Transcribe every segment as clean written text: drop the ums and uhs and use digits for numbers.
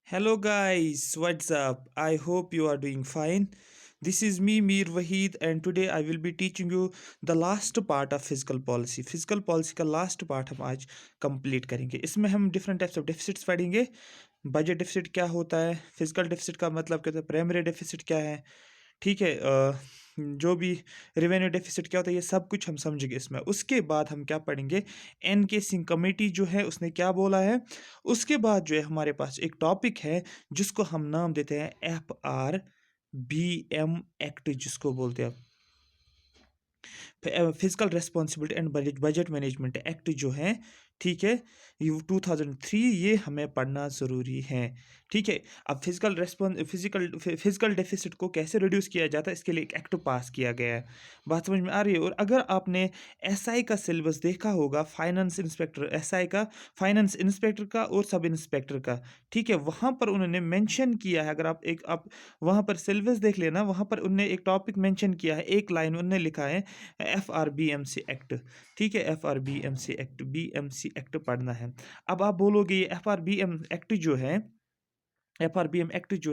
Hello guys, what's up? I hope you are doing fine. This is me Mir Wahid and today I will be teaching you the last part of fiscal policy. Fiscal policy का last part हम आज complete करेंगे. इसमें हम different types of deficits पढ़ेंगे. Budget deficit क्या होता है, फिजिकल डेफिसिट का मतलब क्या होता है, प्राइमरी डेफिसिट क्या है, ठीक है। जो भी रेवेन्यू डेफिसिट क्या होता है, ये सब कुछ हम समझेंगे इसमें। उसके बाद हम क्या पढ़ेंगे, एन के सिंह कमेटी जो है उसने क्या बोला है। उसके बाद जो है हमारे पास एक टॉपिक है जिसको हम नाम देते हैं FRBM एक्ट, जिसको बोलते हैं physical responsibility and budget management act जो है, ठीक है, ये 2003, ये हमें पढ़ना ज़रूरी है, ठीक है। अब फिजिकल डेफिसिट को कैसे रिड्यूस किया जाता है, इसके लिए एक एक्ट पास किया गया है। बात समझ में आ रही है। और अगर आपने एसआई का सिलेबस देखा होगा, फाइनेंस इंस्पेक्टर एसआई का, फाइनेंस इंस्पेक्टर का और सब इंस्पेक्टर का, ठीक है, वहाँ पर उन्होंने मेंशन किया है। अगर आप वहाँ पर सिलेबस देख लेना, वहाँ पर उन्होंने एक टॉपिक मेंशन किया है, एक लाइन उन्होंने लिखा है FRBMC एक्ट, ठीक है। FRBMC एक्ट पढ़ना है। अब आप बोलोगे ये FRBM एक्ट जो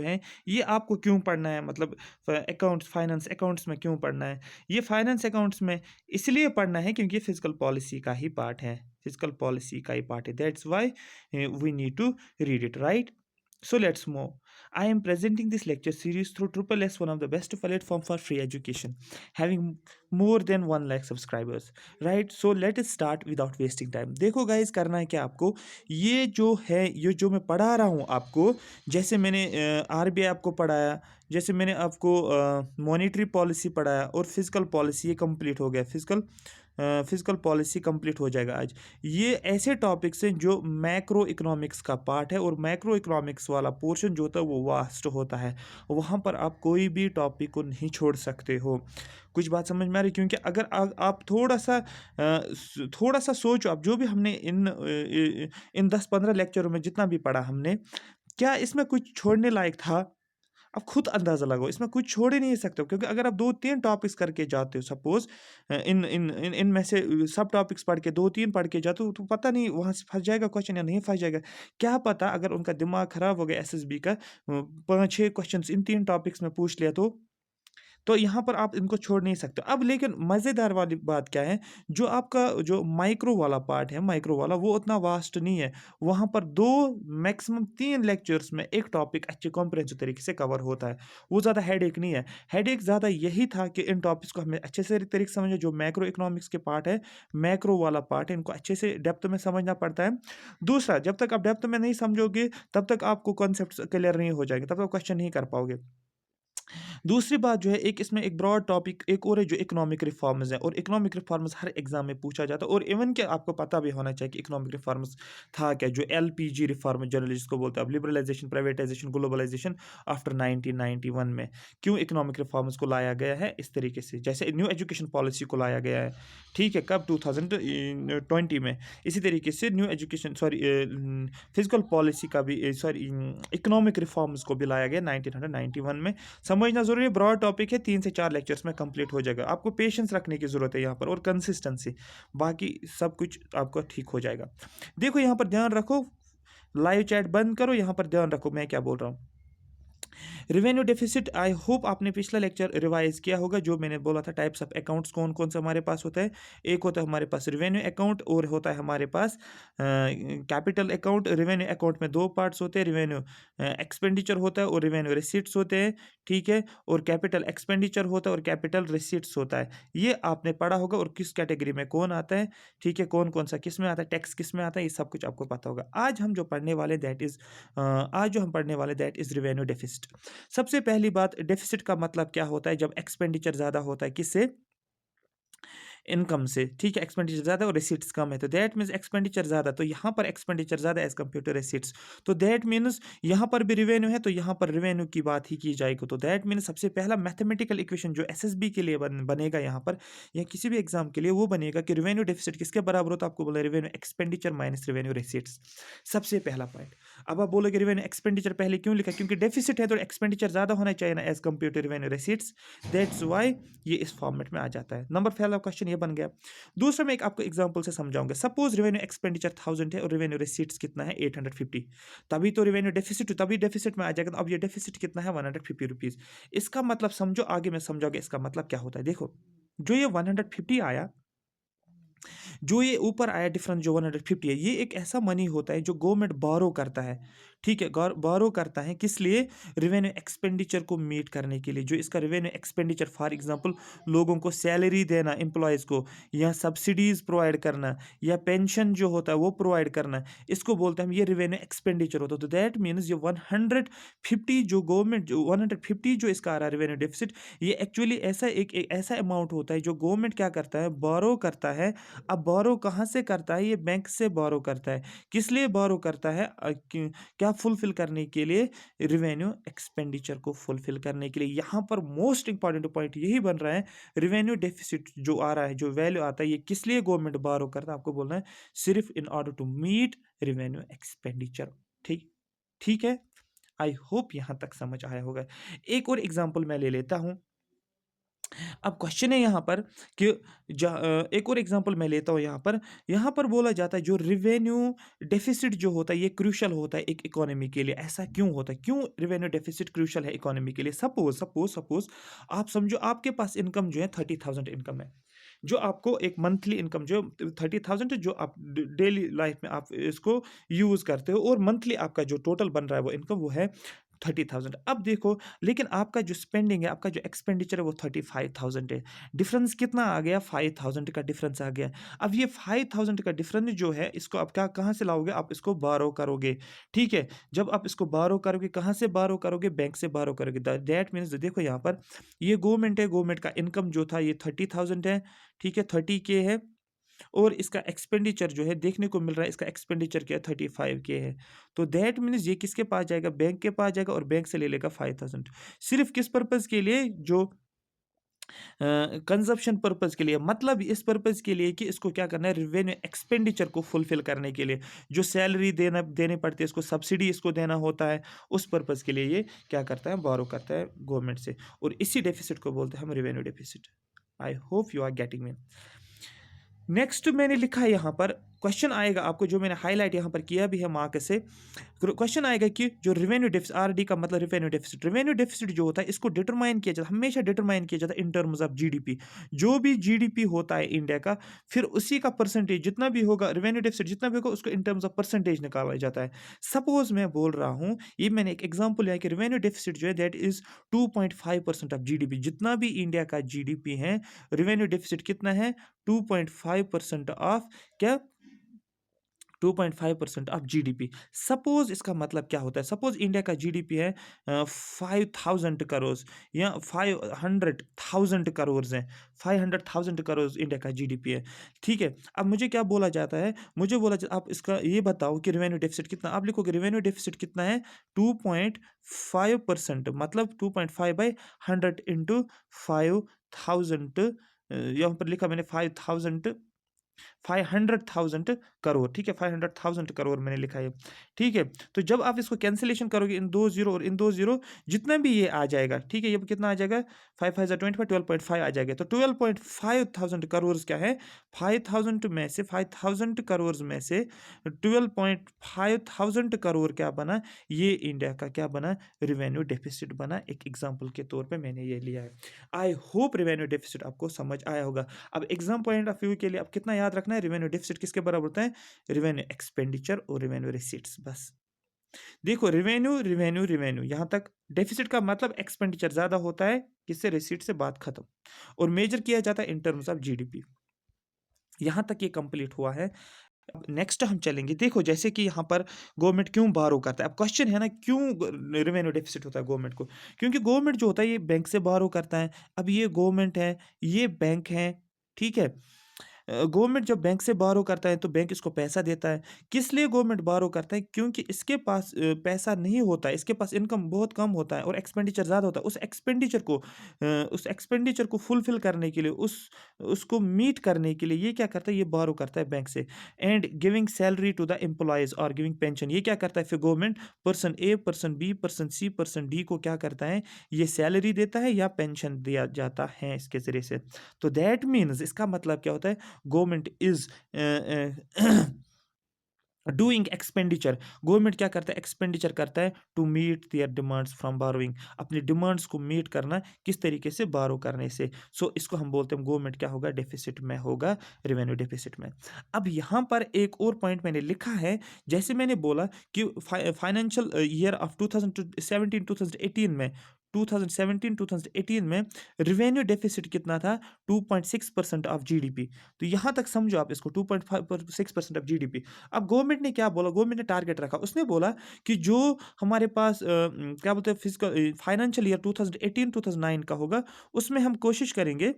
है ये आपको क्यों पढ़ना है, मतलब अकाउंट्स, फाइनेंस अकाउंट्स में क्यों पढ़ना है। ये फाइनेंस अकाउंट्स में इसलिए पढ़ना है क्योंकि ये फिजिकल पॉलिसी का ही पार्ट है, फिजिकल पॉलिसी का ही पार्ट है। That's why we need to read it, right. So let's move. I am presenting this lecture series through Triple S, one of the best platform for free education, having more than 1 lakh subscribers. Right? So let us start without wasting time. देखो guys, करना है क्या आपको, ये जो है, ये जो मैं पढ़ा रहा हूँ आपको, जैसे मैंने RBI आपको पढ़ाया, जैसे मैंने आपको मॉनेटरी पॉलिसी पढ़ाया और फिजिकल पॉलिसी, ये कंप्लीट हो गया। फिजिकल पॉलिसी कंप्लीट हो जाएगा आज। ये ऐसे टॉपिक्स हैं जो मैक्रो इकोनॉमिक्स का पार्ट है, और मैक्रो इकोनॉमिक्स वाला पोर्शन जो होता है वो वास्ट होता है, वहाँ पर आप कोई भी टॉपिक को नहीं छोड़ सकते हो। कुछ बात समझ में आ रही, क्योंकि अगर आप थोड़ा सा सोचो, आप जो भी हमने इन 10-15 लेक्चरों में जितना भी पढ़ा हमने, क्या इसमें कुछ छोड़ने लायक था। आप खुद अंदाज़ा लगाओ, इसमें कुछ छोड़ ही नहीं सकते हो, क्योंकि अगर आप 2-3 टॉपिक्स करके जाते हो, सपोज़ इन इन इन इनमें से सब टॉपिक्स पढ़ के 2-3 पढ़ के जाते हो, तो पता नहीं वहाँ से फँस जाएगा क्वेश्चन या नहीं फँस जाएगा। क्या पता अगर उनका दिमाग ख़राब हो गया एसएसबी का, 5-6 क्वेश्चंस इन 3 टॉपिक्स में पूछ लिया, तो यहाँ पर आप इनको छोड़ नहीं सकते। अब लेकिन मज़ेदार वाली बात क्या है, जो आपका जो माइक्रो वाला पार्ट है, माइक्रो वाला, वो उतना वास्ट नहीं है। वहाँ पर 2 मैक्सिमम 3 लेक्चर्स में एक टॉपिक अच्छे कॉम्प्रिहेंसिव तरीके से कवर होता है। वो ज़्यादा हेडेक नहीं है। हेडेक ज़्यादा यही था कि इन टॉपिक्स को हमें अच्छे से तरीके से समझें, जो मैक्रो इकोनॉमिक्स के पार्ट है, मैक्रो वाला पार्ट है, इनको अच्छे से डेप्थ में समझना पड़ता है। दूसरा, जब तक आप डेप्थ में नहीं समझोगे, तब तक आपको कॉन्सेप्ट्स क्लियर नहीं हो जाएंगे, तब तक क्वेश्चन नहीं कर पाओगे। दूसरी बात जो है, एक इसमें एक ब्रॉड टॉपिक एक और है जो इकोनॉमिक रिफॉर्म्स है, और इकोनॉमिक रिफॉर्म्स हर एग्जाम में पूछा जाता है, और इवन कि आपको पता भी होना चाहिए कि इकोनॉमिक रिफॉर्म्स था क्या। जो LPG रिफॉर्म जनरली जिसको बोलते हैं, अब लिबरलाइजेशन, प्राइवेटाइजेशन, ग्लोबलाइजेशन आफ्टर 1991 में क्यों इकोनॉमिक रिफॉर्म्स को लाया गया है, इस तरीके से जैसे न्यू एजुकेशन पॉलिसी को लाया गया है, ठीक है, कब 2020 में। इसी तरीके से न्यू एजुकेशन फिजिकल पॉलिसी का भी इकोनॉमिक रिफॉर्म्स को भी लाया गया 1991 में। समझना ज़रूरी है, ब्रॉड टॉपिक है, 3 से 4 लेक्चर्स में कंप्लीट हो जाएगा। आपको पेशेंस रखने की ज़रूरत है यहाँ पर, और कंसिस्टेंसी, बाकी सब कुछ आपका ठीक हो जाएगा। देखो यहाँ पर ध्यान रखो, लाइव चैट बंद करो, यहाँ पर ध्यान रखो मैं क्या बोल रहा हूँ। रेवेन्यू डेफिसिट, आई होप आपने पिछला लेक्चर रिवाइज किया होगा, जो मैंने बोला था टाइप्स ऑफ अकाउंट्स कौन कौन से हमारे पास होता है। एक होता है हमारे पास रेवेन्यू अकाउंट, और होता है हमारे पास कैपिटल अकाउंट। रेवेन्यू अकाउंट में 2 पार्ट्स होते हैं, रेवेन्यू एक्सपेंडिचर होता है और रेवेन्यू रिसीट्स होते हैं, ठीक है। और कैपिटल एक्सपेंडिचर होता है और कैपिटल रिसीट्स होता है। ये आपने पढ़ा होगा, और किस कैटेगरी में कौन आता है, ठीक है, कौन कौन सा किस में आता है, टैक्स किस में आता है, ये सब कुछ आपको पता होगा। आज हम जो पढ़ने वाले दैट इज़ रेवेन्यू डेफिसिट। सबसे पहली बात, डेफिसिट का मतलब क्या होता है, जब एक्सपेंडिचर ज़्यादा होता है किससे, इनकम से, ठीक है, एक्सपेंडिचर ज़्यादा और रिसीट्स कम है, तो दैट मीन्स एक्सपेंडिचर ज़्यादा, तो यहाँ पर एक्सपेंडिचर ज़्यादा एज कम्पेयर टू रिसीट्स, तो दैट मीन्स यहाँ पर भी रेवेन्यू है, तो यहाँ पर रेवेन्यू की बात ही की जाएगी। तो दैट मीन्स सबसे पहला मैथमेटिकल इक्वेशन जो एसएसबी के लिए बनेगा यहाँ पर, या किसी भी एग्जाम के लिए, वो बनेगा कि रेवेन्यू डेफिसिट किसके बराबर होता है। आपको बोला revenue expenditure minus revenue receipts, सबसे पहला पॉइंट। अब आप बोलोगे रेवेन्यू एक्सपेंडिचर पहले क्यों लिखा, क्योंकि डेफिसिट है तो एक्सपेंडिचर ज़्यादा होना चाहिए ना as compare to revenue receipts, that's why ये इस फॉर्मेट में आ जाता है। नंबर पहला क्वेश्चन ये बन गया। दूसरा मैं एक आपको एग्जांपल से समझाऊंगा। सपोज रेवेन्यू एक्सपेंडिचर 1000 है और रेवेन्यू रिसीट्स कितना है 850, तभी तो रेवेन्यू डेफिसिट, तभी डेफिसिट में आ जाएगा। तो अब ये डेफिसिट कितना है 150 रुपीज। इसका मतलब समझो, आगे मैं समझाऊंगा इसका मतलब क्या होता है। देखो जो ये 150 आया, जो ये ऊपर आया डिफरेंस जो 150 है, ये एक ऐसा मनी होता है जो गवर्नमेंट बोरो करता है। ठीक है, बोरो करता है किस लिए? रेवेन्यू एक्सपेंडिचर को मीट करने के लिए। जो इसका रेवेन्यू एक्सपेंडिचर, फॉर एग्जांपल लोगों को सैलरी देना, एम्प्लॉयज़ को, या सब्सिडीज प्रोवाइड करना, या पेंशन जो होता है वो प्रोवाइड करना, इसको बोलते हैं हम, ये रेवेन्यू एक्सपेंडिचर होता है। तो दैट मीन्स ये 150 जो गवर्नमेंट, जो 150 जो इसका आ रहा है रेवेन्यू डेफिसिट, ये एक्चुअली एक ऐसा अमाउंट होता है जो गवर्नमेंट क्या करता है, बोरो करता है। अब बोरो कहाँ से करता है? ये बैंक से बोरो करता है। किस लिए बोरो करता है? क्या फुलफिल करने के लिए? रिवेन्यू एक्सपेंडिचर को फुलफिल करने के लिए। यहाँ पर मोस्ट इंपॉर्टेंट पॉइंट यही बन रहा है, रिवेन्यू डेफिसिट जो आ रहा है, जो वैल्यू आता है, ये किस लिए गवर्नमेंट बोरो करता है? आपको बोलना है सिर्फ in order to meet revenue expenditure. ठीक ठीक है, आई होप यहाँ तक समझ आया होगा। एक और एग्जाम्पल मैं ले लेता हूँ। अब क्वेश्चन है यहाँ पर कि एक और एग्जांपल मैं लेता हूँ यहाँ पर बोला जाता है जो रिवेन्यू डेफिसिट जो होता है ये क्रूशल होता है एक इकोनॉमी के लिए। ऐसा क्यों होता है? क्यों रिवेन्यू डेफिसिट क्रूशल है इकोनॉमी के लिए? सपोज आप समझो आपके पास इनकम जो है 30,000 इनकम है, जो आपको एक मंथली इनकम जो 30,000 जो आप डेली लाइफ में आप इसको यूज करते हो, और मंथली आपका जो टोटल बन रहा है वो इनकम वो है 30,000। अब देखो, लेकिन आपका जो स्पेंडिंग है, आपका जो एक्सपेंडिचर है वो 35,000 है। डिफरेंस कितना आ गया? 5,000 का डिफरेंस आ गया। अब ये 5,000 का डिफरेंस जो है, इसको आप क्या कहाँ से लाओगे? आप इसको बारो करोगे। ठीक है, जब आप इसको बारो करोगे, कहाँ से बारो करोगे? बैंक से बारो करोगे। दैट मीन्स देखो यहाँ पर ये गवर्नमेंट है, गवर्नमेंट का इनकम जो था ये 30,000 है। ठीक है, 30K है, और इसका एक्सपेंडिचर जो है देखने को मिल रहा है, इसका एक्सपेंडिचर क्या है? 35K है। तो दैट मीन्स ये किसके पास जाएगा? बैंक के पास जाएगा, और बैंक से ले लेगा 5,000। सिर्फ किस पर्पज के लिए? जो कंजप्शन पर्पज के लिए, मतलब इस पर्पज के लिए कि इसको क्या करना है, रेवेन्यू एक्सपेंडिचर को फुलफिल करने के लिए। जो सैलरी देनी पड़ती है, इसको सब्सिडी इसको देना होता है, उस पर्पज के लिए ये क्या करता है? बोरो करता है गवर्नमेंट से, और इसी डेफिसिट को बोलते हैं हम revenue deficit. I hope you are getting me. Next मैंने लिखा है यहाँ पर, क्वेश्चन आएगा आपको, जो मैंने हाईलाइट यहाँ पर किया भी है मार्क से। क्वेश्चन आएगा कि जो रेवेन्यू डेफिसिट, आरडी का मतलब रेवेन्यू डेफिसिट जो होता है, इसको डिटरमाइन किया जाता है, हमेशा डिटरमाइन किया जाता है इन टर्म्स ऑफ जीडीपी। जो भी जीडीपी होता है इंडिया का, फिर उसी का परसेंटेज जितना भी होगा, रेवेन्यू डेफिसिट जितना भी होगा, उसको इन टर्म्स ऑफ परसेंटेज निकाला जाता है। सपोज मैं बोल रहा हूँ, ये मैंने एक एग्जाम्पल लिया कि रेवेन्यू डेफिसिट जो है दैट इज 2.5% ऑफ जीडीपी। जितना भी इंडिया का जीडीपी है, रेवेन्यू डेफिसिट कितना है? 2.5% ऑफ क्या? 2.5% ऑफ जीडीपी। सपोज इसका मतलब क्या होता है? सपोज इंडिया का जीडीपी है 5,000 करोड़, या 500,000 करोड़ है, 500,000 करोड़ इंडिया का जीडीपी है। ठीक है, अब मुझे क्या बोला जाता है? मुझे बोला जाता, आप इसका ये बताओ कि रेवेन्यू डेफिसिट कितना। आप लिखोगे रेवेन्यू डेफिसिट कितना है? 2.5%, मतलब 2.5/100 इंटू 5,000। यहाँ पर लिखा मैंने 500,000 करोड़। ठीक है, 500,000 करोड़ मैंने लिखा है। ठीक है, तो जब आप इसको कैंसिलेशन करोगे, इन दो जीरो और इन दो जीरो, जितना भी ये आ जाएगा, ठीक है, ये कितना आ जाएगा? 5 5 25, 12.5 आ जाएगा। तो 12.5 करोड़ क्या है? 5,000 करोड़ में से 12.5 करोड़ क्या बना? ये इंडिया का क्या बना? रेवेन्यू डेफिसिट बना। एक एग्जाम्पल के तौर पर मैंने ये लिया है। आई होप रेवेन्यू डेफिसिट आपको समझ आया होगा। अब एग्जाम पॉइंट ऑफ व्यू के लिए अब कितना याद रखना है? रेवेन्यू डेफिसिट किसके बराबर होता है? रेवेन्यू एक्सपेंडिचर और रेवेन्यू रिसीट्स। बस देखो, रेवेन्यू रेवेन्यू रेवेन्यू यहाँ तक, डेफिसिट का मतलब एक्सपेंडिचर ज्यादा होता है, किससे? रिसीट से। बात खत्म। और मेजर किया जाता है इन टर्म्स ऑफ जीडीपी। यहाँ तक ये कंप्लीट हुआ है। अब नेक्स्ट हम चलेंगे। देखो, जैसे कि यहाँ पर गवर्नमेंट क्यों बारो करता है। अब क्वेश्चन है ना, क्यों रेवेन्यू डेफिसिट होता है गवर्नमेंट को? क्योंकि गवर्नमेंट जो होता है ये बैंक से बारो करता है। अब ये गवर्नमेंट है, ये बैंक है, ठीक है, गवर्नमेंट जब बैंक से बारो करता है तो बैंक इसको पैसा देता है। किस लिए गवर्नमेंट बारो करता है? क्योंकि इसके पास पैसा नहीं होता है, इसके पास इनकम बहुत कम होता है और एक्सपेंडिचर ज़्यादा होता है। उस एक्सपेंडिचर को फुलफिल करने के लिए, उसको मीट करने के लिए ये क्या करता है? ये बारो करता है बैंक से। And giving salary to the employees और गिविंग पेंशन, ये क्या करता है फिर government? Person A, person B, person C, person D को क्या करता है? ये सैलरी देता है या पेंशन दिया जाता है इसके ज़रिए से। तो दैट मीन्स इसका मतलब क्या होता है? Government is doing expenditure. Government क्या करता है? एक्सपेंडिचर करता है to meet their demands from borrowing, अपनी डिमांड्स को मीट करना किस तरीके से? बारो करने से। सो इसको हम बोलते हैं गवर्नमेंट क्या होगा? डेफिसिट में होगा, रेवेन्यू डेफिसिट में। अब यहाँ पर एक और पॉइंट मैंने लिखा है, जैसे मैंने बोला कि फाइनेंशियल ईयर ऑफ 2017 2018 में 2017-2018 में रेवेन्यू डेफिसिट कितना था? 2.6% ऑफ जीडीपी। तो यहाँ तक समझो आप इसको, 2.6% ऑफ जीडीपी। अब गवर्नमेंट ने क्या बोला? गवर्नमेंट ने टारगेट रखा, उसने बोला कि जो हमारे पास क्या बोलते हैं फिजिकल फाइनेंशियल ईयर 2018-2009 का होगा, उसमें हम कोशिश करेंगे,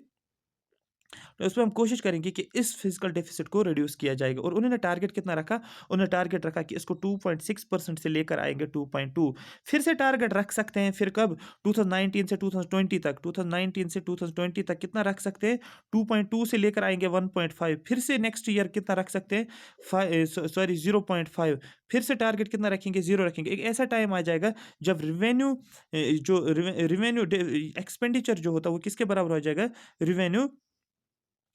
तो उसमें हम कोशिश करेंगे कि इस फिजिकल डेफिसिट को रिड्यूस किया जाएगा। और उन्होंने टारगेट कितना रखा? उन्होंने टारगेट रखा कि इसको 2.6% से लेकर आएंगे 2.2। फिर से टारगेट रख सकते हैं, फिर कब? 2019 से 2020 तक, 2019 से 2020 तक कितना रख सकते हैं? 2.2 से लेकर आएंगे 1.5। फिर से नेक्स्ट ईयर कितना रख सकते हैं? 0.5। फिर से टारगेट कितना रखेंगे? 0 रखेंगे। एक ऐसा टाइम आ जाएगा जब रेवेन्यू एक्सपेंडिचर जो होता है वो किसके बराबर हो जाएगा? रेवेन्यू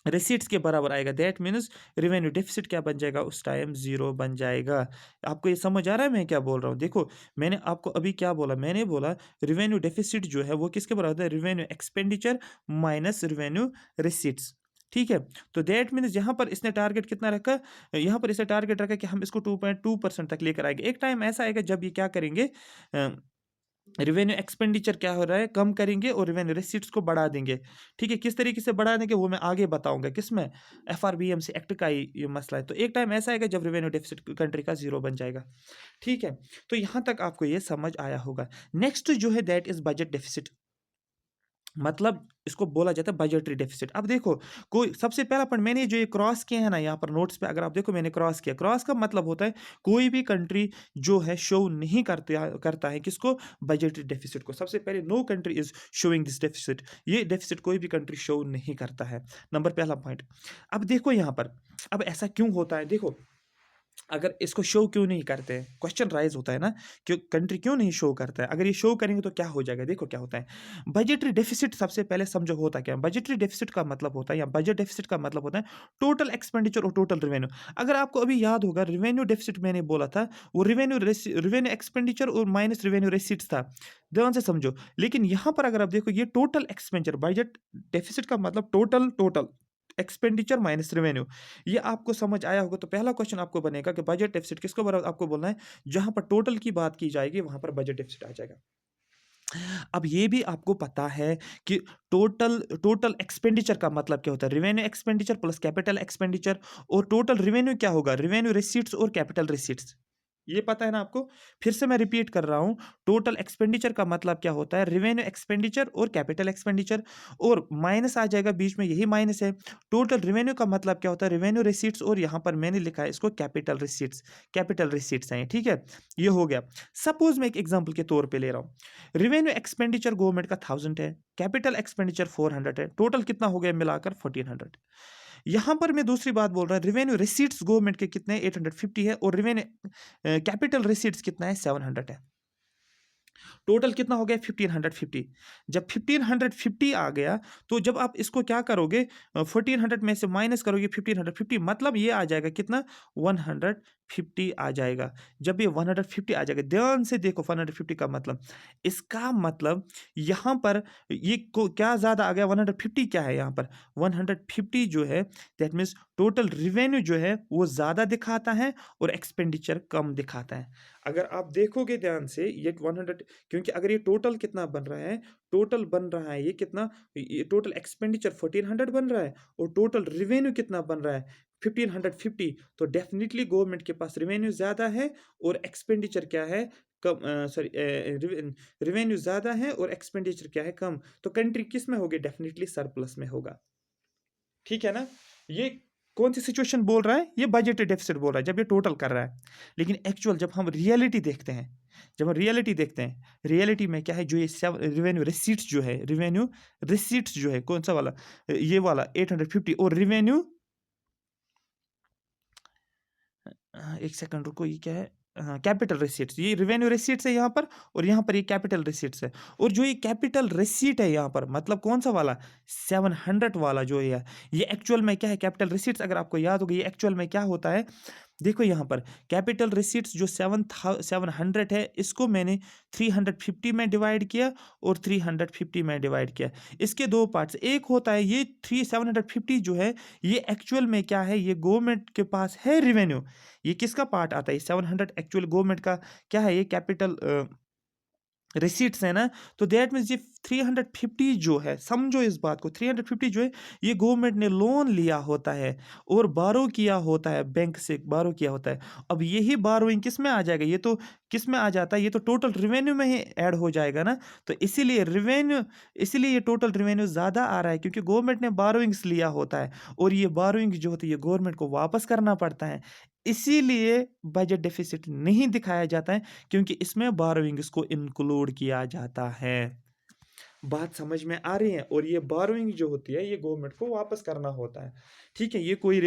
रिसीट्स के बराबर आएगा। दैट मीन्स रेवेन्यू डेफिसिट क्या बन जाएगा? उस टाइम 0 बन जाएगा। आपको ये समझ आ रहा है मैं क्या बोल रहा हूँ? देखो, मैंने आपको अभी क्या बोला? मैंने बोला रेवेन्यू डेफिसिट जो है वो किसके बराबर होता है? Revenue expenditure minus revenue receipts. ठीक है, तो दैट मीन्स यहाँ पर इसने टारगेट कितना रखा? यहाँ पर इसने टारगेट रखा कि हम इसको 2.2% तक लेकर आएंगे। एक टाइम ऐसा आएगा जब ये क्या करेंगे, रेवेन्यू एक्सपेंडिचर क्या हो रहा है? कम करेंगे और रेवेन्यू रिसीट्स को बढ़ा देंगे। ठीक है, किस तरीके से बढ़ा देंगे वो मैं आगे बताऊंगा। किसमें? एफआरबीएमसी एक्ट का ये मसला है। तो एक टाइम ऐसा आएगा जब रेवेन्यू डेफिसिट कंट्री का 0 बन जाएगा। ठीक है, तो यहाँ तक आपको ये समझ आया होगा। नेक्स्ट जो है दैट इज बजट डेफिसिट, मतलब इसको बोला जाता है बजटरी डेफिसिट। अब देखो, कोई सबसे पहला पॉइंट मैंने जो ये क्रॉस किया है ना यहाँ पर नोट्स पे, अगर आप देखो मैंने क्रॉस किया। क्रॉस का मतलब होता है कोई भी कंट्री जो है शो नहीं करता है किसको? बजटरी डेफिसिट को। सबसे पहले no country is showing this deficit, ये डेफिसिट कोई भी कंट्री शो नहीं करता है। नंबर पहला पॉइंट। अब देखो यहाँ पर, अब ऐसा क्यों होता है? देखो, अगर इसको शो क्यों नहीं करते हैं, क्वेश्चन राइज होता है ना, कि कंट्री क्यों नहीं शो करता है? अगर ये शो करेंगे तो क्या हो जाएगा? देखो क्या होता है। बजटरी डेफिसिट सबसे पहले समझो होता क्या है। बजटरी डेफिसिट का मतलब होता है, या बजट डेफिसिट का मतलब होता है टोटल एक्सपेंडिचर और टोटल रेवेन्यू। अगर आपको अभी याद होगा, रेवेन्यू डेफिसिट मैंने बोला था वो रेवेन्यू एक्सपेंडिचर और माइनस रेवेन्यू रेसिट्स था। ध्यान से समझो। लेकिन यहाँ पर अगर आप देखो, ये टोटल एक्सपेंडिचर, बजट डेफिसिट का मतलब टोटल एक्सपेंडिचर माइनस रेवेन्यू, ये आपको समझ आया होगा। तो पहला क्वेश्चन आपको बनेगा कि बजट डेफिसिट किसको बराबर आपको बोलना है? जहां पर टोटल की बात की जाएगी वहां पर बजट डेफिसिट आ जाएगा। अब ये भी आपको पता है कि टोटल एक्सपेंडिचर का मतलब क्या होता है? Revenue expenditure plus capital expenditure. और टोटल रेवेन्यू क्या होगा? रेवेन्यू रिसीट्स और कैपिटल रिसीट्स। ये पता है ना आपको? फिर से मैं रिपीट कर रहा हूं, टोटल एक्सपेंडिचर का मतलब क्या होता है? रेवेन्यू एक्सपेंडिचर और कैपिटल एक्सपेंडिचर, और माइनस आ जाएगा बीच में, यही माइनस है। टोटल रेवेन्यू का मतलब क्या होता है? रेवेन्यू रिसीट्स, और यहां पर मैंने लिखा है इसको कैपिटल रिसीट्स हैं। ठीक है, ये हो गया। सपोज मैं एक एग्जांपल के तौर पे ले रहा हूं, रेवेन्यू एक्सपेंडिचर गवर्नमेंट का 1000 है, कैपिटल एक्सपेंडिचर 400 है, टोटल कितना हो गया मिलाकर? 1400। यहां पर मैं दूसरी बात बोल रहा हूं, रेवेन्यू रिसीट्स गवर्नमेंट के कितने? 850 है, और रेवेन्यू कैपिटल रिसीट्स कितना है? 700 है। टोटल कितना हो गया? 1550। जब 1550 आ गया, तो जब आप इसको क्या करोगे, 1400 में से माइनस करोगे 1550, मतलब ये आ जाएगा कितना? 150 आ जाएगा। जब ये 150 आ जाएगा, ध्यान से देखो 150 का मतलब, इसका मतलब यहां पर ये क्या ज्यादा आ गया? 150 क्या है यहाँ पर? 150 जो है दैट मीन्स टोटल रिवेन्यू जो है वो ज्यादा दिखाता है और एक्सपेंडिचर कम दिखाता है। अगर आप देखोगे ध्यान से, ये 100, क्योंकि अगर ये टोटल कितना बन रहा है, टोटल बन रहा है ये कितना, ये टोटल एक्सपेंडिचर 1400 बन रहा है, और टोटल रिवेन्यू कितना बन रहा है? 1550। तो डेफिनेटली गवर्नमेंट के पास रिवेन्यू ज्यादा है और एक्सपेंडिचर क्या है? कम। सॉरी, रिवेन्यू ज्यादा है और एक्सपेंडिचर क्या है? कम। तो कंट्री किस में होगी? डेफिनेटली सरप्लस में होगा। ठीक है ना? ये कौन सी सिचुएशन बोल रहा है? ये बजट डेफिसिट बोल रहा है जब ये टोटल कर रहा है। लेकिन एक्चुअल जब हम रियलिटी देखते हैं, रियलिटी में क्या है, जो ये रेवेन्यू रिसीट्स जो है, कौन सा वाला, ये वाला 850, और रेवेन्यू, एक सेकंड रुको, ये क्या है, हाँ, कैपिटल रिसीट्स, ये रेवेन्यू रिसीट्स है यहाँ पर, और यहाँ पर ये कैपिटल रिसीट्स है। और जो ये कैपिटल रिसीट है यहाँ पर, मतलब कौन सा वाला, 700 वाला जो है, ये एक्चुअल में क्या है, कैपिटल रिसीट्स अगर आपको याद होगा, ये एक्चुअल में क्या होता है, देखो यहाँ पर कैपिटल रिसीट्स जो 700 है, इसको मैंने 350 में डिवाइड किया और 350 में डिवाइड किया। इसके दो पार्ट्स, एक होता है ये 750 जो है, ये एक्चुअल में क्या है, ये गवर्नमेंट के पास है रेवेन्यू। ये किसका पार्ट आता है, 700 एक्चुअल गवर्नमेंट का क्या है, ये कैपिटल रिसीट्स है ना। तो दैट मीन्स ये 350 जो है, समझो इस बात को, 350 जो है, ये गवर्नमेंट ने लोन लिया होता है और बारो किया होता है, बैंक से बारो किया होता है। अब यही बारोइंग किस में आ जाएगा, ये तो किस में आ जाता है, ये तो टोटल रेवेन्यू में ही ऐड हो जाएगा ना। तो इसीलिए ये टोटल रेवेन्यू ज़्यादा आ रहा है, क्योंकि गवर्नमेंट ने बारोइंग्स लिया होता है, और ये बारोइंग जो होती है गवर्नमेंट को वापस करना पड़ता है। इसीलिए बजट डेफिसिट नहीं दिखाया जाता है, क्योंकि इसमें बोरोइंग्स को इंक्लूड किया जाता है। बात समझ में आ रही है। और ये बोरोइंग जो होती है, ये गवर्नमेंट को वापस करना होता है, ठीक है। ये कोई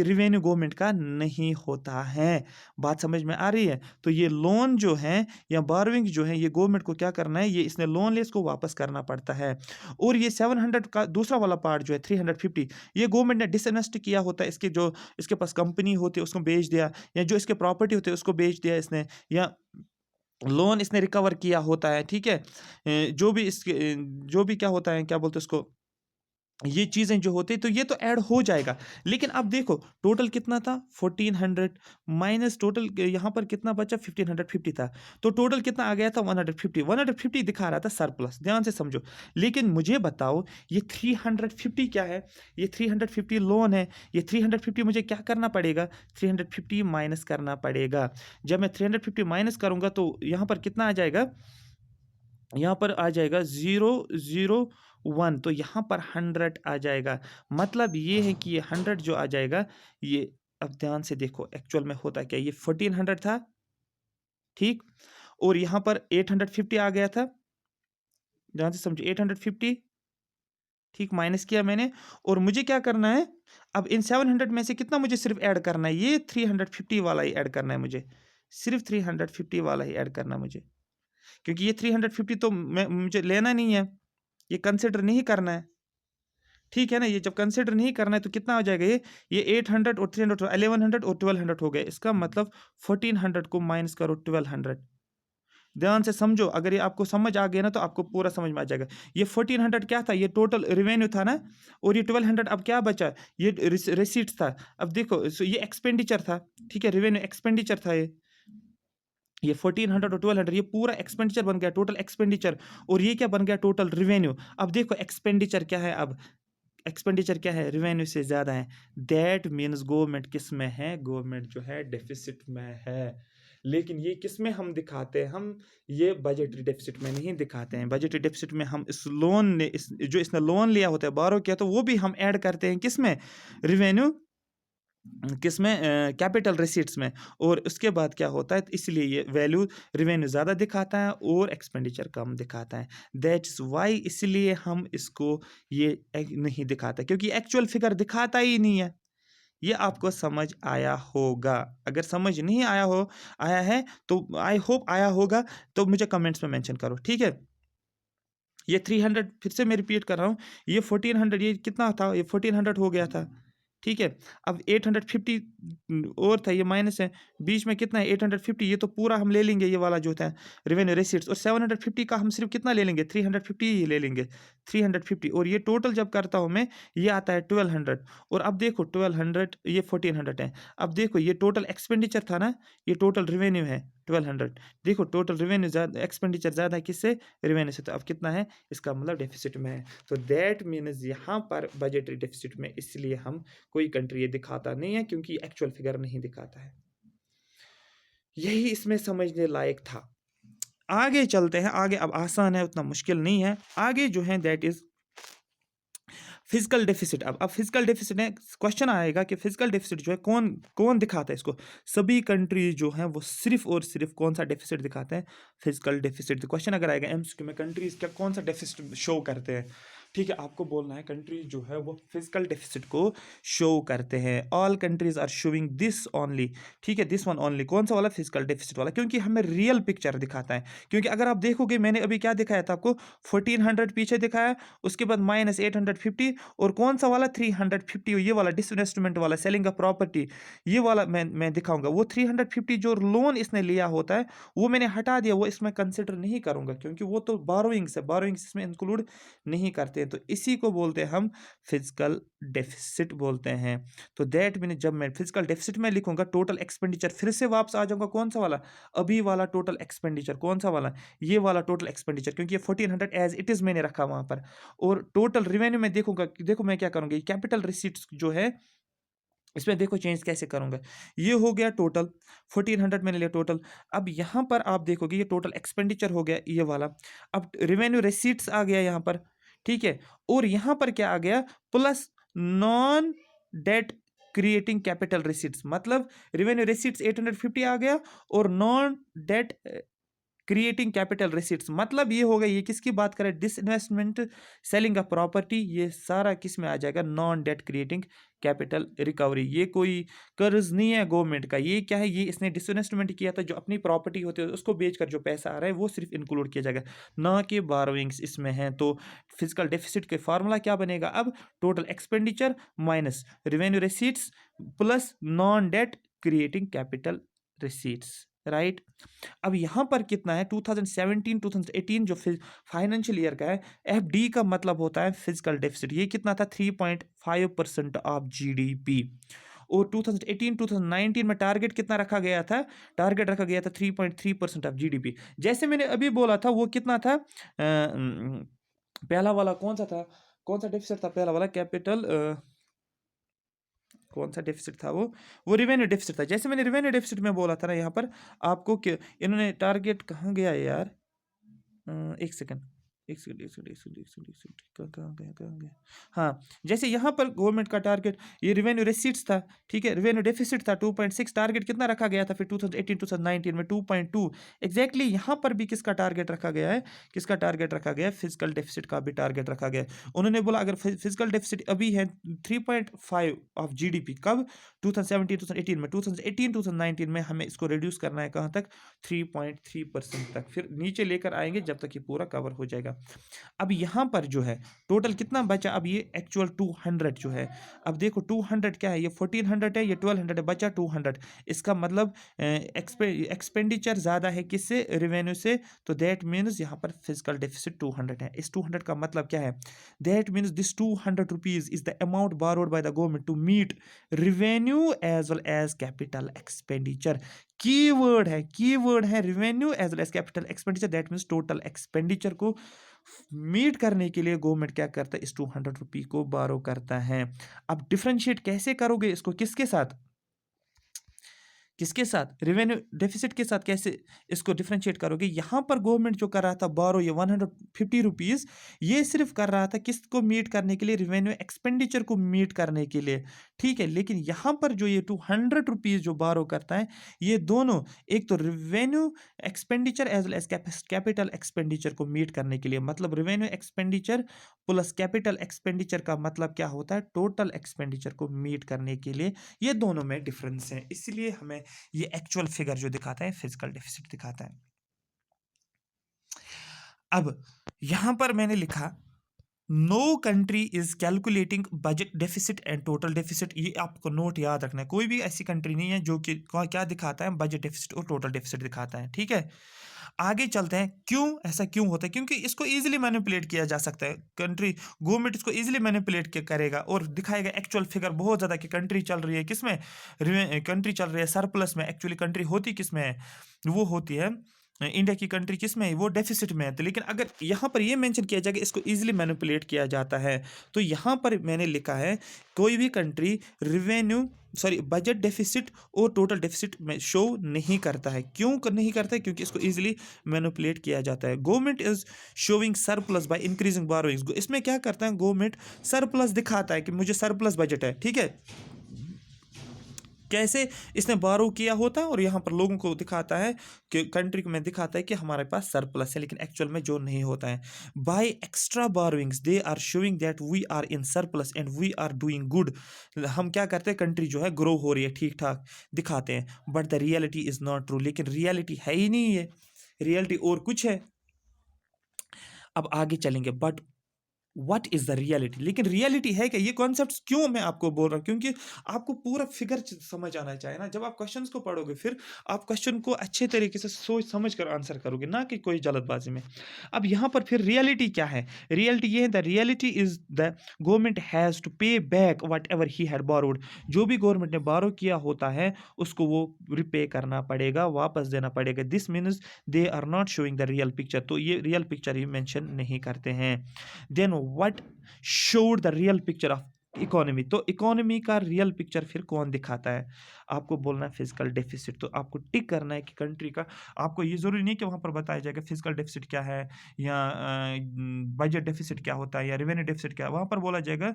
रिवेन्यू गवर्नमेंट का नहीं होता है। बात समझ में आ रही है। तो ये लोन जो है या बोरोइंग जो है, ये गवर्नमेंट को क्या करना है, ये इसने लोन लिया, इसको वापस करना पड़ता है। और ये 700 का दूसरा वाला पार्ट जो है 350, ये गवर्नमेंट ने डिसइन्वेस्ट किया होता है, इसके पास कंपनी होती है, उसको बेच दिया, या जो इसके प्रॉपर्टी होती है उसको बेच दिया इसने, या लोन इसने रिकवर किया होता है, ठीक है। जो भी क्या होता है, क्या बोलते हैं उसको, ये चीज़ें जो होती, तो ये तो ऐड हो जाएगा। लेकिन अब देखो टोटल कितना था, 1400 माइनस टोटल यहाँ पर कितना बचा, 1550 था। तो टोटल कितना आ गया था, 150 दिखा रहा था सरप्लस, ध्यान से समझो। लेकिन मुझे बताओ ये 350 क्या है, ये 350 लोन है। ये 350 मुझे क्या करना पड़ेगा, 350 माइनस करना पड़ेगा। जब मैं 350 माइनस करूँगा तो यहाँ पर कितना आ जाएगा, यहाँ पर आ जाएगा 001, तो यहाँ पर 100 आ जाएगा। मतलब ये है कि ये 100 जो आ जाएगा, ये अब ध्यान से देखो एक्चुअल में होता क्या, ये 1400 था, ठीक। और यहाँ पर 850 आ गया था, ध्यान से समझो, 850, ठीक, माइनस किया मैंने। और मुझे क्या करना है, अब इन 700 में से कितना मुझे सिर्फ ऐड करना है, ये 350 वाला ही ऐड करना है मुझे, सिर्फ 350 वाला ही ऐड करना है मुझे, क्योंकि ये 350 तो मुझे लेना नहीं है, ये कंसिडर नहीं करना है, ठीक है ना। ये जब कंसिडर नहीं करना है तो कितना हो जाएगा, ये 800 और 300, 1100 और 1200 हो गया। इसका मतलब 1400 को माइनस करो 1200। ध्यान से समझो, अगर ये आपको समझ आ गया ना तो आपको पूरा समझ में आ जाएगा। ये 1400 क्या था, ये टोटल रेवेन्यू था ना, और ये 1200 अब क्या बचा, ये रिसीट्स था। अब देखो ये एक्सपेंडिचर था, ठीक है, रेवेन्यू एक्सपेंडिचर था, ये 1400 और 1200 ये पूरा एक्सपेंडिचर बन गया, टोटल एक्सपेंडिचर। और ये क्या बन गया, टोटल रिवेन्यू। अब देखो एक्सपेंडिचर क्या है, अब एक्सपेंडिचर क्या है, रेवेन्यू से ज़्यादा है। दैट मीन्स गवर्नमेंट किस में है, गवर्नमेंट जो है डेफिसिट में है। लेकिन ये किस में हम दिखाते हैं, हम ये बजटरी डेफिसिट में नहीं दिखाते हैं। बजटरी डेफिसिट में हम इस लोन ने जो इसने लोन लिया होता है, बारो किया, तो वो भी हम ऐड करते हैं किस में, रेवेन्यू, किस में, कैपिटल रिसीट्स में। और उसके बाद क्या होता है, इसलिए ये वैल्यू रेवेन्यू ज़्यादा दिखाता है और एक्सपेंडिचर कम दिखाता है। दैट्स वाई, इसलिए हम इसको ये नहीं दिखाता, क्योंकि एक्चुअल फिगर दिखाता ही नहीं है। ये आपको समझ आया होगा। अगर समझ नहीं आया है तो आई होप आया होगा, तो मुझे कमेंट्स में मेंशन करो, ठीक है। ये 300 फिर से मैं रिपीट कर रहा हूँ, ये 1400, ये कितना था, ये 1400 हो गया था, ठीक है। अब 850 और था, ये माइनस है, बीच में कितना है 850, ये तो पूरा हम ले लेंगे, ये वाला जो था रेवेन्यू रिसीट्स। और 750 का हम सिर्फ कितना ले लेंगे, 350 ही ले लेंगे, 350। और ये टोटल जब करता हूँ मैं, ये आता है 1200। और अब देखो 1200, ये 1400 है। अब देखो ये टोटल एक्सपेंडिचर था ना, ये टोटल रेवेन्यू है 1200। देखो टोटल रेवेन्यू ज़्यादा, एक्सपेंडिचर ज़्यादा है किससे, रेवेन्यू से। तो अब कितना है, इसका मतलब डेफिसिट में है। तो दैट मीन्स यहाँ पर बजटरी डेफिसिट में, इसलिए हम कोई कंट्री ये दिखाता नहीं है, क्योंकि एक्चुअल फिगर नहीं दिखाता है। यही इसमें समझने लायक था। आगे चलते हैं, आगे अब आसान है, उतना मुश्किल नहीं है। आगे जो है दैट इज फिजिकल डेफिसिट। अब फिजिकल डेफिसिट में क्वेश्चन आएगा कि फिजिकल डेफिसिट जो है कौन कौन दिखाता है इसको। सभी कंट्रीज जो हैं वो सिर्फ और सिर्फ कौन सा डेफिसिट दिखाते हैं, फिजिकल डेफिसिट। क्वेश्चन अगर आएगा एमसीक्यू में कंट्रीज क्या कौन सा डेफिसिट शो करते हैं, ठीक है, आपको बोलना है कंट्रीज जो है वो फिजिकल डेफिसिट को शो करते हैं। All countries are showing this only, ठीक है, दिस वन ओनली। कौन सा वाला, फिजिकल डेफिसिट वाला, क्योंकि हमें रियल पिक्चर दिखाता है। क्योंकि अगर आप देखोगे मैंने अभी क्या दिखाया था आपको, 1400 पीछे दिखाया, उसके बाद -850, और कौन सा वाला 350, ये वाला डिसइन्वेस्टमेंट वाला, सेलिंग ऑफ प्रॉपर्टी, ये वाला मैं दिखाऊंगा। वो 350 जो लोन इसने लिया होता है वो मैंने हटा दिया, वो इसमें कंसिडर नहीं करूंगा क्योंकि वो तो बोरोइंग्स है, बोरोइंग्स इसमें इंक्लूड नहीं करते हैं। तो इसी को बोलते हैं हम फिजिकल डेफिसिट बोलते हैं। तो दैट मीन जब मैं फिजिकल डेफिसिट में लिखूंगा टोटल एक्सपेंडिचर, फिर से वापस आ जाऊंगा कौन सा वाला, अभी वाला टोटल एक्सपेंडिचर, कौन सा वाला, ये वाला टोटल एक्सपेंडिचर, क्योंकि ये 1400 एज इट इज मैंने रखा वहां पर। और टोटल रिवेन्यू में देखूंगा, देखो मैं क्या करूंगा, कैपिटल रिसीट्स जो है इसमें देखो चेंज कैसे करूंगा। ये हो गया टोटल 1400 मैंने लिया टोटल। अब यहां पर आप देखोगे ये टोटल एक्सपेंडिचर हो गया ये वाला। अब रिवेन्यू रिसीट्स आ गया यहां पर, ठीक है, और यहां पर क्या आ गया, plus non debt creating capital receipts, मतलब रिवेन्यू रिसीट्स 850 आ गया, और non debt creating capital receipts, मतलब ये हो गया, ये किसकी बात करें, डिसइन्वेस्टमेंट, सेलिंग ऑफ प्रॉपर्टी, ये सारा किस में आ जाएगा, non debt creating capital recovery. ये कोई कर्ज नहीं है गवर्नमेंट का, ये क्या है, ये इसने डिसइन्वेस्टमेंट किया था, जो अपनी प्रॉपर्टी होती है उसको बेचकर जो पैसा आ रहा है वो सिर्फ इंक्लूड किया जाएगा, ना कि बारोइंग्स इसमें है। तो फिजिकल डेफिसिट के फार्मूला क्या बनेगा, अब total expenditure minus revenue receipts plus non debt creating capital receipts, right. अब यहां पर कितना है, 2017 2018 जो फाइनेंशियल ईयर का है, एफडी का मतलब होता है फिजिकल डेफिसिट, ये कितना था, 3.5% ऑफ जीडीपी। और 2018 2019 में टारगेट कितना रखा गया था, टारगेट रखा गया था 3.3% ऑफ जीडीपी। जैसे मैंने अभी बोला था वो कितना था, पहला वाला कौन सा था, कौन सा डेफिसिट था पहला वाला, कैपिटल कौन सा डेफिसिट था वो रिवेन्यू डेफिसिट था। जैसे मैंने रिवेन्यू डेफिसिट में बोला था ना यहाँ पर आपको कि इन्होंने टारगेट कहाँ गया है यार, एक सेकंड, कहाँ गया, हाँ, जैसे यहाँ पर गवर्नमेंट का टारगेट ये रिवेन्यू रिसीट्स था, ठीक है, रिवेन्यू डेफिसिट था 2.6, टारगेट कितना रखा गया था फिर 2018 2019 में 2.2। एग्जैक्टली यहाँ पर भी किसका टारगेट रखा गया है, किसका टारगेट रखा गया है, फिजिकल डेफिसिट का भी टारगेट रखा गया है। उन्होंने बोला अगर फिजिकल डेफिसिट अभी है 3.5 ऑफ जीडीपी, कब, 2017 2018 में, 2018 2019 में हमें इसको रिड्यूस करना है कहाँ तक, 3.3% तक, फिर नीचे लेकर आएंगे जब तक ये पूरा कवर हो जाएगा। अब यहां पर जो है टोटल कितना बचा, अब ये एक्चुअल 200 जो है, अब देखो 200 क्या है, ये 1400 है, ये 1200 है, बचा 200। इसका मतलब एक्सपेंडिचर ज़्यादा है किससे, रिवेन्यू से। तो दैट मीन्स यहाँ पर फिजिकल डेफिसिट 200 है। इस 200 का मतलब क्या है, that means this 200 rupees is the amount borrowed by the government to meet revenue as well as capital expenditure. Keyword है revenue as well as capital expenditure, that means total expenditure को meet करने के लिए government क्या करता है, इस 200 रुपये को बारो करता है। अब डिफरेंशिएट कैसे करोगे इसको, किसके साथ, किसके साथ, रिवेन्यू डेफिसिट के साथ कैसे इसको डिफरेंशिएट करोगे। यहां पर गवर्नमेंट जो कर रहा था बारो, ये 150 रुपीज, ये सिर्फ कर रहा था किसको मीट करने के लिए, रिवेन्यू एक्सपेंडिचर को मीट करने के लिए, ठीक है। लेकिन यहां पर जो ये 200 रुपीज जो बारो करता है, ये दोनों, एक तो revenue expenditure as well as capital expenditure को मीट करने के लिए, मतलब revenue expenditure plus capital expenditure का मतलब क्या होता है, टोटल एक्सपेंडिचर को मीट करने के लिए। ये दोनों में डिफरेंस है, इसलिए हमें ये एक्चुअल फिगर जो दिखाता है फिजिकल डेफिसिट दिखाता है। अब यहां पर मैंने लिखा no country is calculating budget deficit and total deficit. ये आपको नोट याद रखना है, कोई भी ऐसी कंट्री नहीं है जो कि क्या दिखाता है, बजट डेफिसिट और टोटल डेफिसिट दिखाता है, ठीक है। आगे चलते हैं, क्यों ऐसा क्यों होता है, क्योंकि इसको इजीली मैनिपुलेट किया जा सकता है, कंट्री गवर्नमेंट इसको इजीली मैनिपुलेट करेगा और दिखाएगा एक्चुअल फिगर बहुत ज़्यादा कि कंट्री चल रही है किसमें, कंट्री चल रही है सरप्लस में। एक्चुअली कंट्री होती किसमें है, वो होती है इंडिया की कंट्री किसमें है, वो डेफिसिट में है। तो लेकिन अगर यहाँ पर ये मेंशन किया जाएगा इसको इजीली मैनिपुलेट किया जाता है, तो यहाँ पर मैंने लिखा है कोई भी country revenue sorry budget deficit और टोटल डेफिसिट में शो नहीं करता है। क्यों नहीं करता है? क्योंकि इसको इजीली मैनिपुलेट किया जाता है। Government is showing surplus by increasing borrowings. इसमें क्या करता है गवर्नमेंट? सरप्लस दिखाता है कि मुझे सरप्लस बजट है, ठीक है। कैसे? इसने बारो किया होता है और यहाँ पर लोगों को दिखाता है कि कंट्री में दिखाता है कि हमारे पास सरप्लस है, लेकिन एक्चुअल में जो नहीं होता है। By extra borrowings they are showing that we are in surplus and we are doing good. हम क्या करते हैं? कंट्री जो है ग्रो हो रही है, ठीक ठाक दिखाते हैं, but the reality is not true. लेकिन रियलिटी है ही नहीं है, रियलिटी और कुछ है। अब आगे चलेंगे, but what is the reality. लेकिन रियलिटी है क्या? ये कॉन्सेप्ट्स क्यों मैं आपको बोल रहा हूँ? क्योंकि आपको पूरा फिगर समझ आना चाहिए ना। जब आप क्वेश्चंस को पढ़ोगे फिर आप क्वेश्चन को अच्छे तरीके से सोच समझ कर आंसर करोगे, ना कि कोई जल्दबाजी में। अब यहाँ पर फिर रियलिटी क्या है? रियलिटी ये है, the reality is the government has to pay back whatever he had borrowed. जो भी गवर्नमेंट ने बारो किया होता है उसको वो रिपे करना पड़ेगा, वापस देना पड़ेगा। This means they are not showing the real picture. तो ये रियल पिक्चर ये मेंशन नहीं करते हैं। Then what showed the real picture of economy. तो इकोनॉमी का रियल पिक्चर फिर कौन दिखाता है? आपको बोलना है फिजिकल डेफिसिट। तो आपको टिक करना है कि कंट्री का। आपको ये जरूरी नहीं कि वहां पर बताया जाएगा फिजिकल डेफिसिट क्या है या बजट डेफिसिट क्या होता है या रेवेन्यू डेफिसिट क्या है। वहां पर बोला जाएगा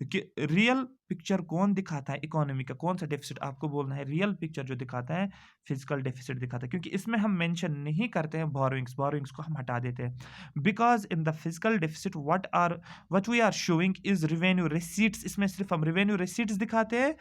कि रियल पिक्चर कौन दिखाता है इकोनॉमी का, कौन सा डेफिसिट। आपको बोलना है रियल पिक्चर जो दिखाता है फिजिकल डेफिसिट दिखाता है, क्योंकि इसमें हम मेंशन नहीं करते हैं बोरोइंग्स। बोरोइंग्स को हम हटा देते हैं। Because in the physical deficit what we are showing is revenue receipts. इसमें सिर्फ हम रेवेन्यू रिसीट्स दिखाते हैं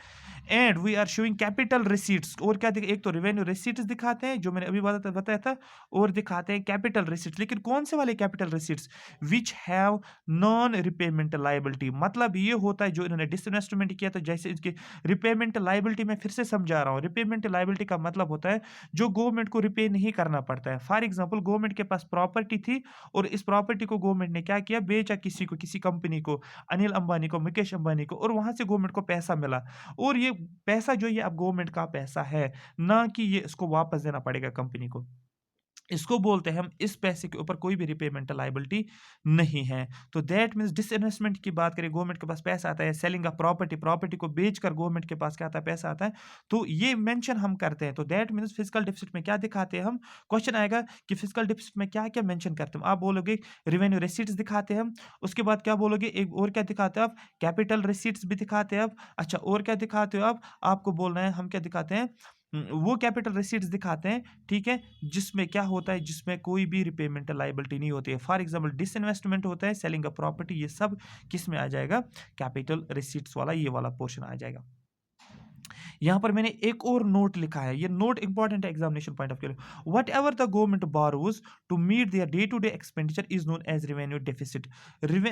and we are showing capital receipts. और क्या एक तो रेवेन्यू रिसीट्स दिखाते हैं जो मैंने अभी बताया था, और दिखाते हैं कैपिटल रिसीट्स। लेकिन कौन से वाले capital receipts? Which have non repayment liability. मतलब ये होता है जो इन्होंने डिसइन्वेस्टमेंट किया था, जैसे इसके रिपेमेंट लायबिलिटी मैं फिर से समझा रहा हूँ। रिपेमेंट लायबिलिटी का मतलब होता है जो गवर्नमेंट को रिपे नहीं करना पड़ता है। फॉर एग्जाम्पल गवर्नमेंट के पास प्रॉपर्टी थी और इस प्रॉपर्टी को गवर्नमेंट ने क्या किया? बेचा किसी को, किसी कंपनी को, अनिल अंबानी को, मुकेश अंबानी को, और वहां से गवर्नमेंट को पैसा मिला। और ये पैसा जो ये अब गवर्नमेंट का पैसा है, ना कि ये इसको वापस देना पड़ेगा कंपनी को। इसको बोलते हैं हम इस पैसे के ऊपर कोई भी रिपेमेंट लायबिलिटी नहीं है। तो दैट मींस डिसइन्वेस्टमेंट की बात करें, गवर्नमेंट के पास पैसा आता है, सेलिंग ऑफ प्रॉपर्टी, प्रॉपर्टी को बेचकर गवर्नमेंट के पास क्या आता है? पैसा आता है। तो ये मेंशन हम करते हैं। तो दैट मींस फिजिकल डेफिसिट में क्या दिखाते हैं हम? क्वेश्चन आएगा कि फिजिकल डेफिसिट में क्या क्या मेंशन करते हैं। आप बोलोगे रेवेन्यू रिसीट्स दिखाते हैं हम। उसके बाद क्या बोलोगे? एक और क्या दिखाते हो आप? कैपिटल रिसीट्स भी दिखाते हैं आप। अच्छा, और क्या दिखाते हो आप? आपको बोलना है हम क्या दिखाते हैं। वो कैपिटल रिसीट्स दिखाते हैं, ठीक है, जिसमें क्या होता है? जिसमें कोई भी रिपेमेंट लायबिलिटी नहीं होती है। फॉर एग्जांपल डिसइन्वेस्टमेंट होता है, सेलिंग अ प्रॉपर्टी, ये सब किस में आ जाएगा? कैपिटल रिसीट्स वाला ये वाला पोर्शन आ जाएगा। यहाँ पर मैंने एक और नोट लिखा है, ये नोट इंपॉर्टेंट है examination point of view. Whatever the government borrows to meet their day to day expenditure is known as revenue deficit.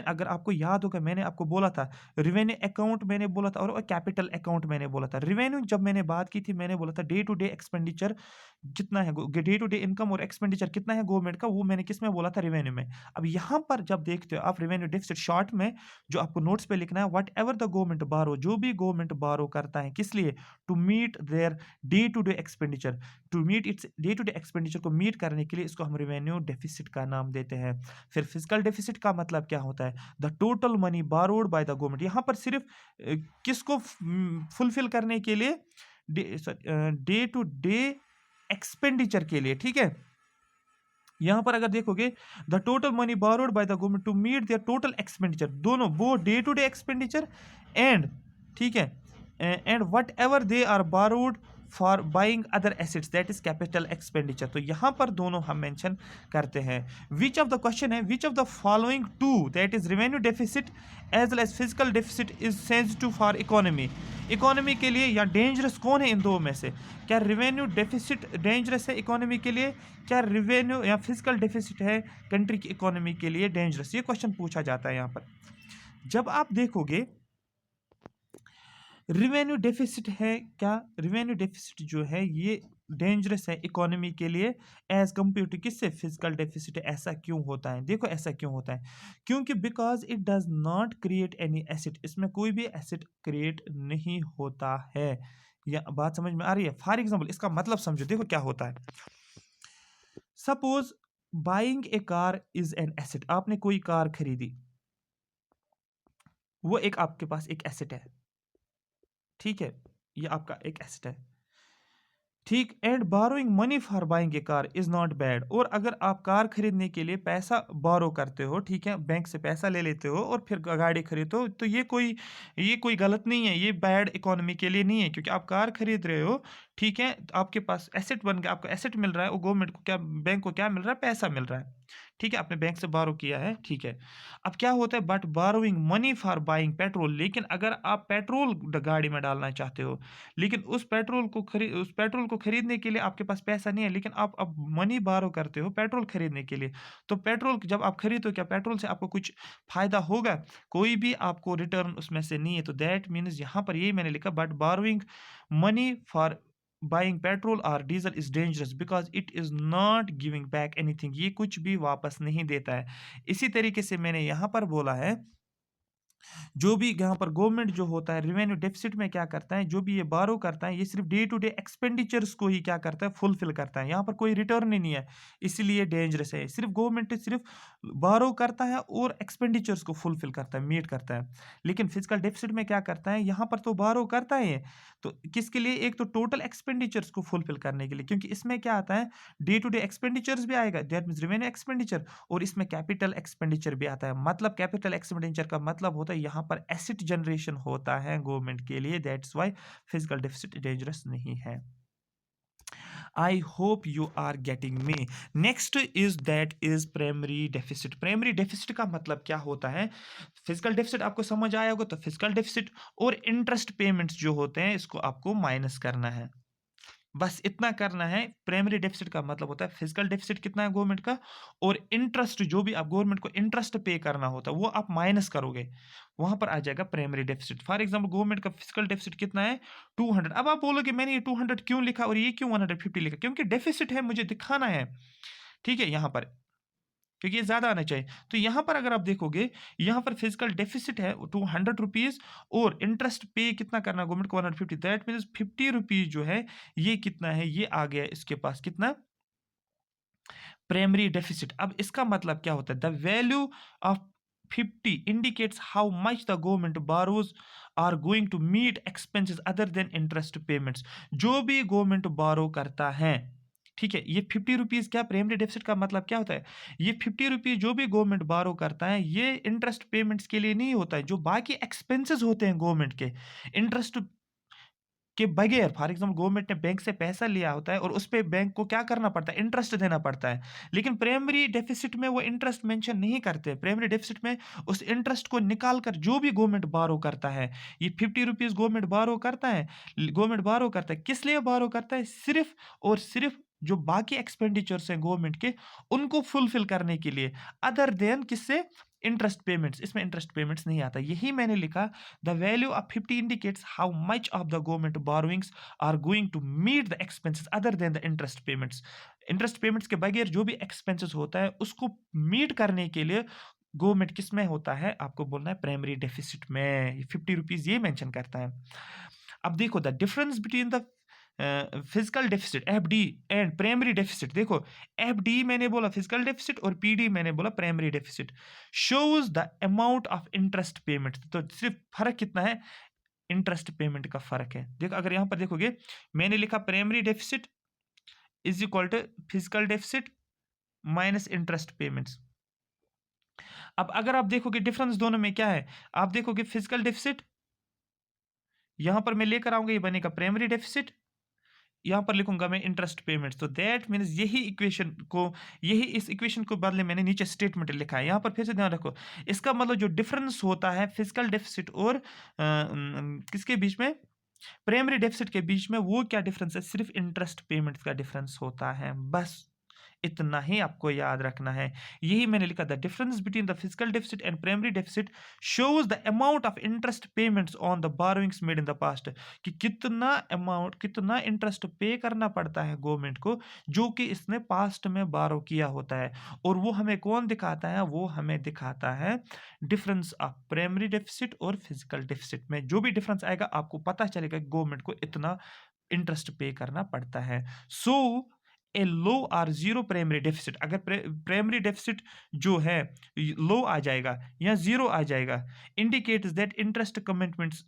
अगर आपको याद होगा मैंने आपको बोला था रेवेन्यू अकाउंट मैंने बोला था और कैपिटल अकाउंट मैंने बोला था। रेवेन्यू जब मैंने बात की थी मैंने बोला था डे टू डे एक्सपेंडिचर कितना है, डे टू डे इनकम और एक्सपेंडिचर कितना है गवर्नमेंट का, वो मैंने किस में बोला था? रेवेन्यू में। अब यहाँ पर जब देखते हो आप रेवेन्यू डेफिसिट शॉर्ट में जो आपको नोट्स पे लिखना है, वट एवर द गवर्नमेंट बारो, जो भी गवर्नमेंट बारो करता है किस लिए? To meet their day to day expenditure, to meet its day to day expenditure को मीट करने के लिए इसको हम रेवेन्यू डेफिसिट का नाम देते हैं। फिर फिजिकल डेफिसिट का मतलब क्या होता है? The total money borrowed by the government. यहाँ पर सिर्फ किसको फुलफिल करने के लिए? डे टू डे एक्सपेंडिचर के लिए, ठीक है। यहां पर अगर देखोगे the total money borrowed by the government to meet their total expenditure, दोनों वो day to day expenditure and, ठीक है, and whatever they are borrowed for buying other assets that is capital expenditure. तो यहां पर दोनों हम mention करते हैं। विच ऑफ द क्वेश्चन है which of the following two that is revenue deficit as well as physical deficit is sensitive for economy. Economy के लिए या डेंजरस कौन है इन दो में से? क्या रेवेन्यू डेफिसिट डेंजरस है इकोनॉमी के लिए? क्या रेवेन्यू या फिजिकल डेफिसिट है कंट्री की इकोनॉमी के लिए डेंजरस? ये क्वेश्चन पूछा जाता है यहाँ पर। जब आप देखोगे रिवेन्यू डेफिसिट है, क्या रिवेन्यू डेफिसिट जो है ये डेंजरस है इकोनॉमी के लिए एज कंपेयर टू किससे? Physical deficit. ऐसा क्यों होता है? देखो ऐसा क्यों होता है, क्योंकि because it does not create any asset, इसमें कोई भी एसेट क्रिएट नहीं होता है। या बात समझ में आ रही है? फॉर एग्जाम्पल इसका मतलब समझो, देखो क्या होता है। Suppose buying A car is an asset, आपने कोई कार खरीदी, वो एक आपके पास एक एसेट है, ठीक है। ये आपका एक एसेट है, ठीक। And burrowing money for buying A car is not bad. और अगर आप कार खरीदने के लिए पैसा बारो करते हो, ठीक है, बैंक से पैसा ले लेते हो और फिर गाड़ी खरीदते हो, तो ये कोई गलत नहीं है, ये बैड इकोनॉमी के लिए नहीं है, क्योंकि आप कार खरीद रहे हो, ठीक है, तो आपके पास एसेट बन गया, आपको एसेट मिल रहा है, और गवर्नमेंट को क्या, बैंक को क्या मिल रहा है, पैसा मिल रहा है, ठीक है, आपने बैंक से बारो किया है, ठीक है। अब क्या होता है, but borrowing money for buying petrol, लेकिन अगर आप पेट्रोल गाड़ी में डालना चाहते हो, लेकिन उस पेट्रोल को खरीदने के लिए आपके पास पैसा नहीं है, लेकिन आप अब मनी बारो करते हो पेट्रोल खरीदने के लिए, तो पेट्रोल जब आप खरीदो, क्या पेट्रोल से आपको कुछ फायदा होगा? कोई भी आपको रिटर्न उसमें से नहीं है। तो दैट मीन्स यहाँ पर यही मैंने लिखा, but borrowing money for buying petrol और diesel is dangerous because it is not giving back anything, ये कुछ भी वापस नहीं देता है। इसी तरीके से मैंने यहाँ पर बोला है, जो भी यहाँ पर गवर्नमेंट जो होता है रेवेन्यू डेफिसिट में क्या करता है, जो भी ये बारो करता है, ये सिर्फ डे टू डे एक्सपेंडिचर्स को ही क्या करता है, फुलफिल करता है, यहाँ पर कोई रिटर्न ही नहीं है, इसीलिए डेंजरस है। सिर्फ गवर्नमेंट सिर्फ बारो करता है और एक्सपेंडिचर्स को फुलफिल करता है, मीट करता है। लेकिन फिजिकल डेफिसिट में क्या करता है, यहाँ पर तो बारो करता है, तो किसके लिए, एक तो टोटल एक्सपेंडिचर्स को फुलफिल करने के लिए, क्योंकि इसमें क्या आता है, डे टू डे एक्सपेंडिचर्स भी आएगा, दैट मीन्स रेवेन्यू एक्सपेंडिचर, और इसमें कैपिटल एक्सपेंडिचर भी आता है। मतलब कैपिटल एक्सपेंडिचर का मतलब होता है यहाँ पर एसेट जनरेशन होता है गवर्नमेंट के लिए, that's why physical deficit dangerous नहीं है। I hope you are getting me. Next is that is primary deficit. Primary deficit का मतलब क्या होता है, फिजिकल डेफिसिट आपको समझ आया होगा, तो फिजिकल डेफिसिट और इंटरेस्ट पेमेंट्स जो होते हैं इसको आपको माइनस करना है, बस इतना करना है। प्राइमरी डेफिसिट का मतलब होता है फिजिकल डेफिसिट कितना है गवर्नमेंट का, और इंटरेस्ट जो भी आप गवर्नमेंट को इंटरेस्ट पे करना होता है वो आप माइनस करोगे, वहां पर आ जाएगा primary deficit. For example government का फिजिकल डेफिसिट कितना है, 200। अब आप बोलोगे मैंने ये 200 क्यों लिखा और ये क्यों 150 लिखा, क्योंकि डेफिसिट है, मुझे दिखाना है, ठीक है, यहाँ पर, क्योंकि ये ज्यादा आना चाहिए। तो यहां पर अगर आप देखोगे, यहां पर फिजिकल डेफिसिट है 200 रुपीज, और इंटरेस्ट पे कितना करना गवर्नमेंट को 150, दैट मीन 50 रुपीज जो है, ये कितना है, ये आ गया इसके पास कितना, प्राइमरी डेफिसिट। अब इसका मतलब क्या होता है, the value of 50 indicates how much the government borrows are going to meet expenses other than interest payments. जो भी गवर्नमेंट बारो करता है, ठीक है, ये 50 रुपीज, क्या प्राइमरी डेफिसिट का मतलब क्या होता है, ये 50 रुपीज जो भी गवर्नमेंट बारो करता है, ये इंटरेस्ट पेमेंट्स के लिए नहीं होता है, जो बाकी एक्सपेंसेस होते हैं गवर्नमेंट के इंटरेस्ट के बगैर। फॉर एग्जाम्पल गवर्नमेंट ने बैंक से पैसा लिया होता है और उस पे बैंक को क्या करना पड़ता है, इंटरेस्ट देना पड़ता है, लेकिन प्राइमरी डेफिसिट में वो इंटरेस्ट मेंशन नहीं करते। प्राइमरी डेफिसिट में उस इंटरेस्ट को निकाल कर जो भी गवर्नमेंट बारो करता है, ये 50 रुपीज गवर्नमेंट बारो करता है, गवर्नमेंट बारो करता है, किस लिए बारो करता है, सिर्फ और सिर्फ जो बाकी एक्सपेंडिचर्स हैं गवर्नमेंट के, उनको फुलफिल करने के लिए, अदर देन किससे, इंटरेस्ट पेमेंट्स। इसमें इंटरेस्ट पेमेंट्स नहीं आता, यही मैंने लिखा, the value of 50 indicates how much of the government borrowings are going to meet the expenses other than the interest payments। Interest payments के बगैर जो भी एक्सपेंसेस होता है उसको मीट करने के लिए गवर्नमेंट किस में होता है, आपको बोलना है प्राइमरी डेफिसिट में। 50 रुपीज ये मेंशन करता है। अब देखो the difference between the physical deficit FD and primary deficit. देखो एफडी मैंने बोला फिजिकल डेफिसिट और पीडी मैंने बोला primary deficit, shows the amount of interest payment. तो सिर्फ फर्क कितना है, इंटरेस्ट पेमेंट का फर्क है। देखो अगर यहां पर देखोगे, मैंने लिखा primary deficit is equal to physical deficit minus interest payments. अब अगर आप देखोगे डिफरेंस दोनों में क्या है, आप देखोगे फिजिकल डेफिसिट, यहां पर मैं लेकर आऊंगा, ये बनेगा प्राइमरी डेफिसिट, यहां पर लिखूंगा मैं इंटरेस्ट पेमेंट्स। तो दैट मीन्स यही इस इक्वेशन को बदले मैंने नीचे स्टेटमेंट लिखा है। यहां पर फिर से ध्यान रखो, इसका मतलब जो डिफरेंस होता है फिजिकल डेफिसिट और किसके बीच में, प्राइमरी डेफिसिट के बीच में, वो क्या डिफरेंस है, सिर्फ इंटरेस्ट पेमेंट्स का डिफरेंस होता है, बस इतना ही आपको याद रखना है। यही मैंने लिखा, the difference between the physical deficit and primary deficit shows the amount of interest payments on the borrowings made in the past, कि कितना अमाउंट, कितना इंटरेस्ट पे करना पड़ता है गवर्नमेंट को जो कि इसने पास्ट में बारो किया होता है, और वो हमें कौन दिखाता है, वो हमें दिखाता है डिफरेंस ऑफ प्राइमरी डेफिसिट और फिजिकल डेफिसिट में। जो भी डिफरेंस आएगा आपको पता चलेगा गवर्नमेंट को इतना इंटरेस्ट पे करना पड़ता है। सो ए लो और जीरो प्राइमरी डेफिसिट, अगर प्राइमरी डेफिसिट जो है लो आ जाएगा या जीरो आ जाएगा, indicates that interest commitments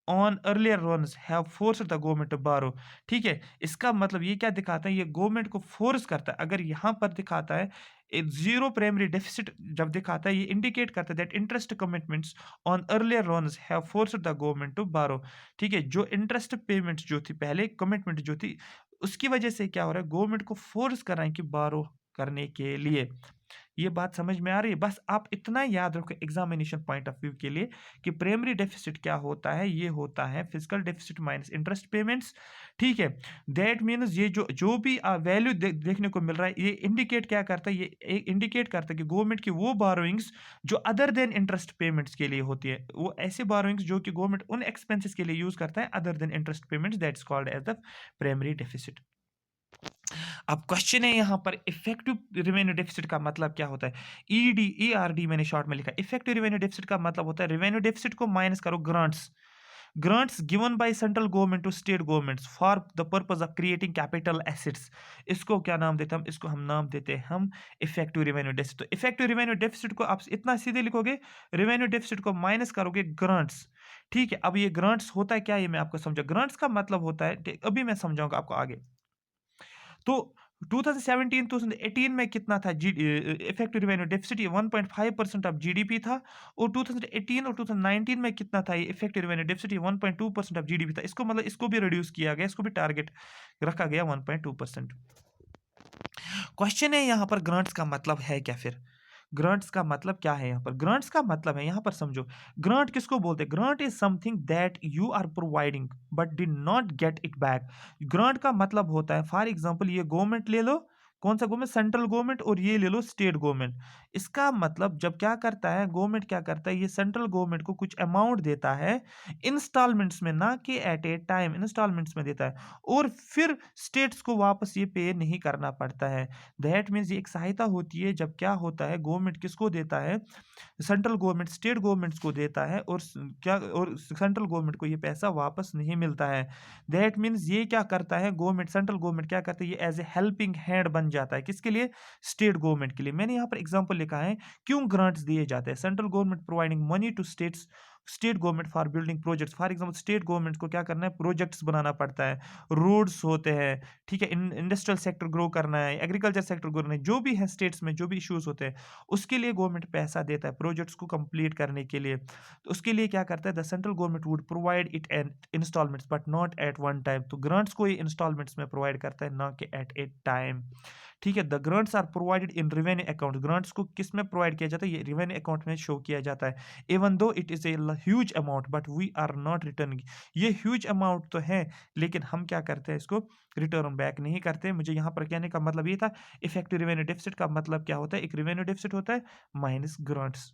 on earlier loans have forced the government to borrow. ठीक है, इसका मतलब ये क्या दिखाता है, ये गवर्नमेंट को फोर्स करता है। अगर यहाँ पर दिखाता है जीरो प्राइमरी डेफिसिट, जब दिखाता है ये इंडिकेट करता है that interest commitments on earlier loans have forced the government to borrow. ठीक है, जो इंटरेस्ट पेमेंट्स जो थी पहले, कमिटमेंट जो थी, उसकी वजह से क्या हो रहा है, गवर्नमेंट को फोर्स कर रहा है कि बारो करने के लिए। ये बात समझ में आ रही है? बस आप इतना याद रखो एग्जामिनेशन पॉइंट ऑफ व्यू के लिए कि प्राइमरी डेफिसिट क्या होता है, ये होता है physical deficit minus interest payments. ठीक है, दैट मीन्स ये जो जो भी वैल्यू देखने को मिल रहा है, ये इंडिकेट क्या करता है, ये इंडिकेट करता है कि गवर्नमेंट की वो बारोइंग्स जो अदर देन इंटरेस्ट पेमेंट्स के लिए होती है, वो ऐसे बारोइंग्स जो कि गवर्नमेंट उन एक्सपेंसेस के लिए यूज करता है other than interest payments, that's called as the primary deficit. अब क्वेश्चन है यहाँ पर इफेक्टिव रेवेन्यू डेफिसिट का मतलब क्या होता है। ईडी ईआरडी मैंने शॉर्ट में लिखा। इफेक्टिव रेवेन्यू डेफिसिट का मतलब होता है रेवेन्यू डेफिसिट को माइनस करो grants, grants given by central government to state governments for the purpose of creating capital assets. इसको क्या नाम देते हैं हम, इसको हम नाम देते हैं हम इफेक्टिव रेवेन्यू डेफिसिट। तो इफेक्टिव रेवेन्यू डेफिसिट को आप इतना सीधे लिखोगे, रेवेन्यू डेफिसिट को माइनस करोगे ग्रांट्स। ठीक है, अब ये ग्रांट्स होता है क्या, ये मैं आपको समझा। ग्रांट्स का मतलब होता है, अभी मैं समझाऊंगा आपको आगे। तो 2017-2018 में कितना था इफेक्टिव रेवेन्यू डेफिसिट, ये 1.5% ऑफ जीडीपी था। और 2018 और 2019 में कितना था ये इफेक्टिव रेवेन्यू डेफिसिट, ये 1.2% ऑफ जीडीपी था। इसको मतलब इसको भी रिड्यूस किया गया, इसको भी टारगेट रखा गया 1.2%। क्वेश्चन है यहाँ पर ग्रांट्स का मतलब है क्या, फिर ग्रांट्स का मतलब क्या है यहाँ पर। ग्रांट्स का मतलब है यहाँ पर समझो, ग्रांट किसको बोलते हैं। Grant is something that you are providing but did not get it back. Grant का मतलब होता है, फॉर एग्जांपल ये गवर्नमेंट ले लो, कौन सा गवर्नमेंट, सेंट्रल गवर्नमेंट, और ये ले लो स्टेट गवर्नमेंट। इसका मतलब जब क्या करता है गवर्नमेंट, क्या करता है, ये सेंट्रल गवर्नमेंट को कुछ अमाउंट देता है इंस्टॉलमेंट्स में, ना कि एट ए टाइम, इंस्टॉलमेंट्स में देता है, और फिर स्टेट्स को वापस ये पे नहीं करना पड़ता है। दैट मीन्स ये एक सहायता होती है जब क्या होता है, गवर्नमेंट किसको देता है, सेंट्रल गवर्नमेंट स्टेट गवर्नमेंट्स को देता है, और क्या, और सेंट्रल गवर्नमेंट को ये पैसा वापस नहीं मिलता है। दैट मीन्स ये क्या करता है गवर्नमेंट, सेंट्रल गवर्नमेंट क्या करता है, ये एज ए हेल्पिंग हैंड बन जाता है, किसके लिए, स्टेट गवर्नमेंट के लिए। मैंने यहाँ पर एग्जाम्पल लिखा है क्यों ग्रांट्स दिए जाते हैं। Central government providing money to states, state government for building projects. For example state government को क्या करना है, प्रोजेक्ट्स बनाना पड़ता है, रोड्स होते हैं, ठीक है, इंडस्ट्रियल सेक्टर ग्रो करना है, एग्रीकल्चर सेक्टर ग्रो करना है, जो भी है स्टेट्स में जो भी इश्यूज होते हैं, उसके लिए गवर्नमेंट पैसा देता है प्रोजेक्ट्स को कंप्लीट करने के लिए। तो उसके लिए क्या करता है, the central government would provide it at instalments but not at one time. तो ग्रांट्स को ये इंस्टॉलमेंट्स में प्रोवाइड करता है, ना कि एट ए टाइम। ठीक है, the grants are provided in revenue account. Grants को किस में प्रोवाइड किया जाता है, ये रेवेन्यू अकाउंट में शो किया जाता है। Even though it is a huge amount but we are not returning. ये ह्यूज अमाउंट तो है, लेकिन हम क्या करते हैं, इसको रिटर्न बैक नहीं करते। मुझे यहाँ पर कहने का मतलब ये था, इफेक्टिव रेवेन्यू डेफिसिट का मतलब क्या होता है, एक रेवेन्यू डेफिसिट होता है माइनस ग्रांट्स।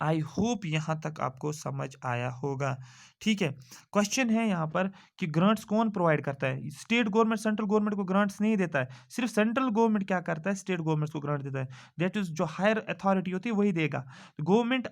आई होप यहाँ तक आपको समझ आया होगा। ठीक है, क्वेश्चन है यहाँ पर कि ग्रांट्स कौन प्रोवाइड करता है। स्टेट गवर्नमेंट सेंट्रल गवर्नमेंट को ग्रांट्स नहीं देता है, सिर्फ सेंट्रल गवर्नमेंट क्या करता है, स्टेट गवर्नमेंट को ग्रांट देता है। दैट इज जो हायर अथॉरिटी होती है वही देगा। Government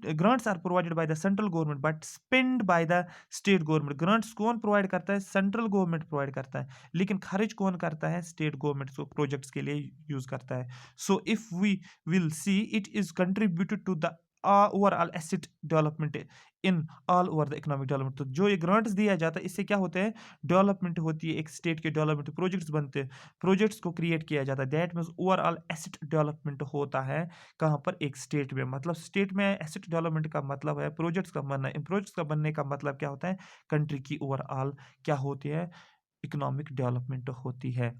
grants are provided by the central government but spend by the state government. Grants कौन प्रोवाइड करता है, सेंट्रल गवर्नमेंट प्रोवाइड करता है, लेकिन खर्च कौन करता है, स्टेट गवर्नमेंट को प्रोजेक्ट्स के लिए यूज करता है। So if we will see it is contributed to the overall asset development in all over the economic development। तो जो ये ग्रांट्स दिया जाता है, इससे क्या होते हैं, डेवलपमेंट होती है, एक स्टेट के डेवलपमेंट, प्रोजेक्ट्स बनते हैं, प्रोजेक्ट्स को क्रिएट किया जाता है। That means overall asset development होता है कहाँ पर, एक स्टेट में। मतलब स्टेट में एसेट डेवलपमेंट का मतलब है प्रोजेक्ट्स का बनना। इन प्रोजेक्ट्स का बनने का मतलब क्या होता है, कंट्री की ओवरऑल क्या होती है, इकोनॉमिक डेवलपमेंट होती है।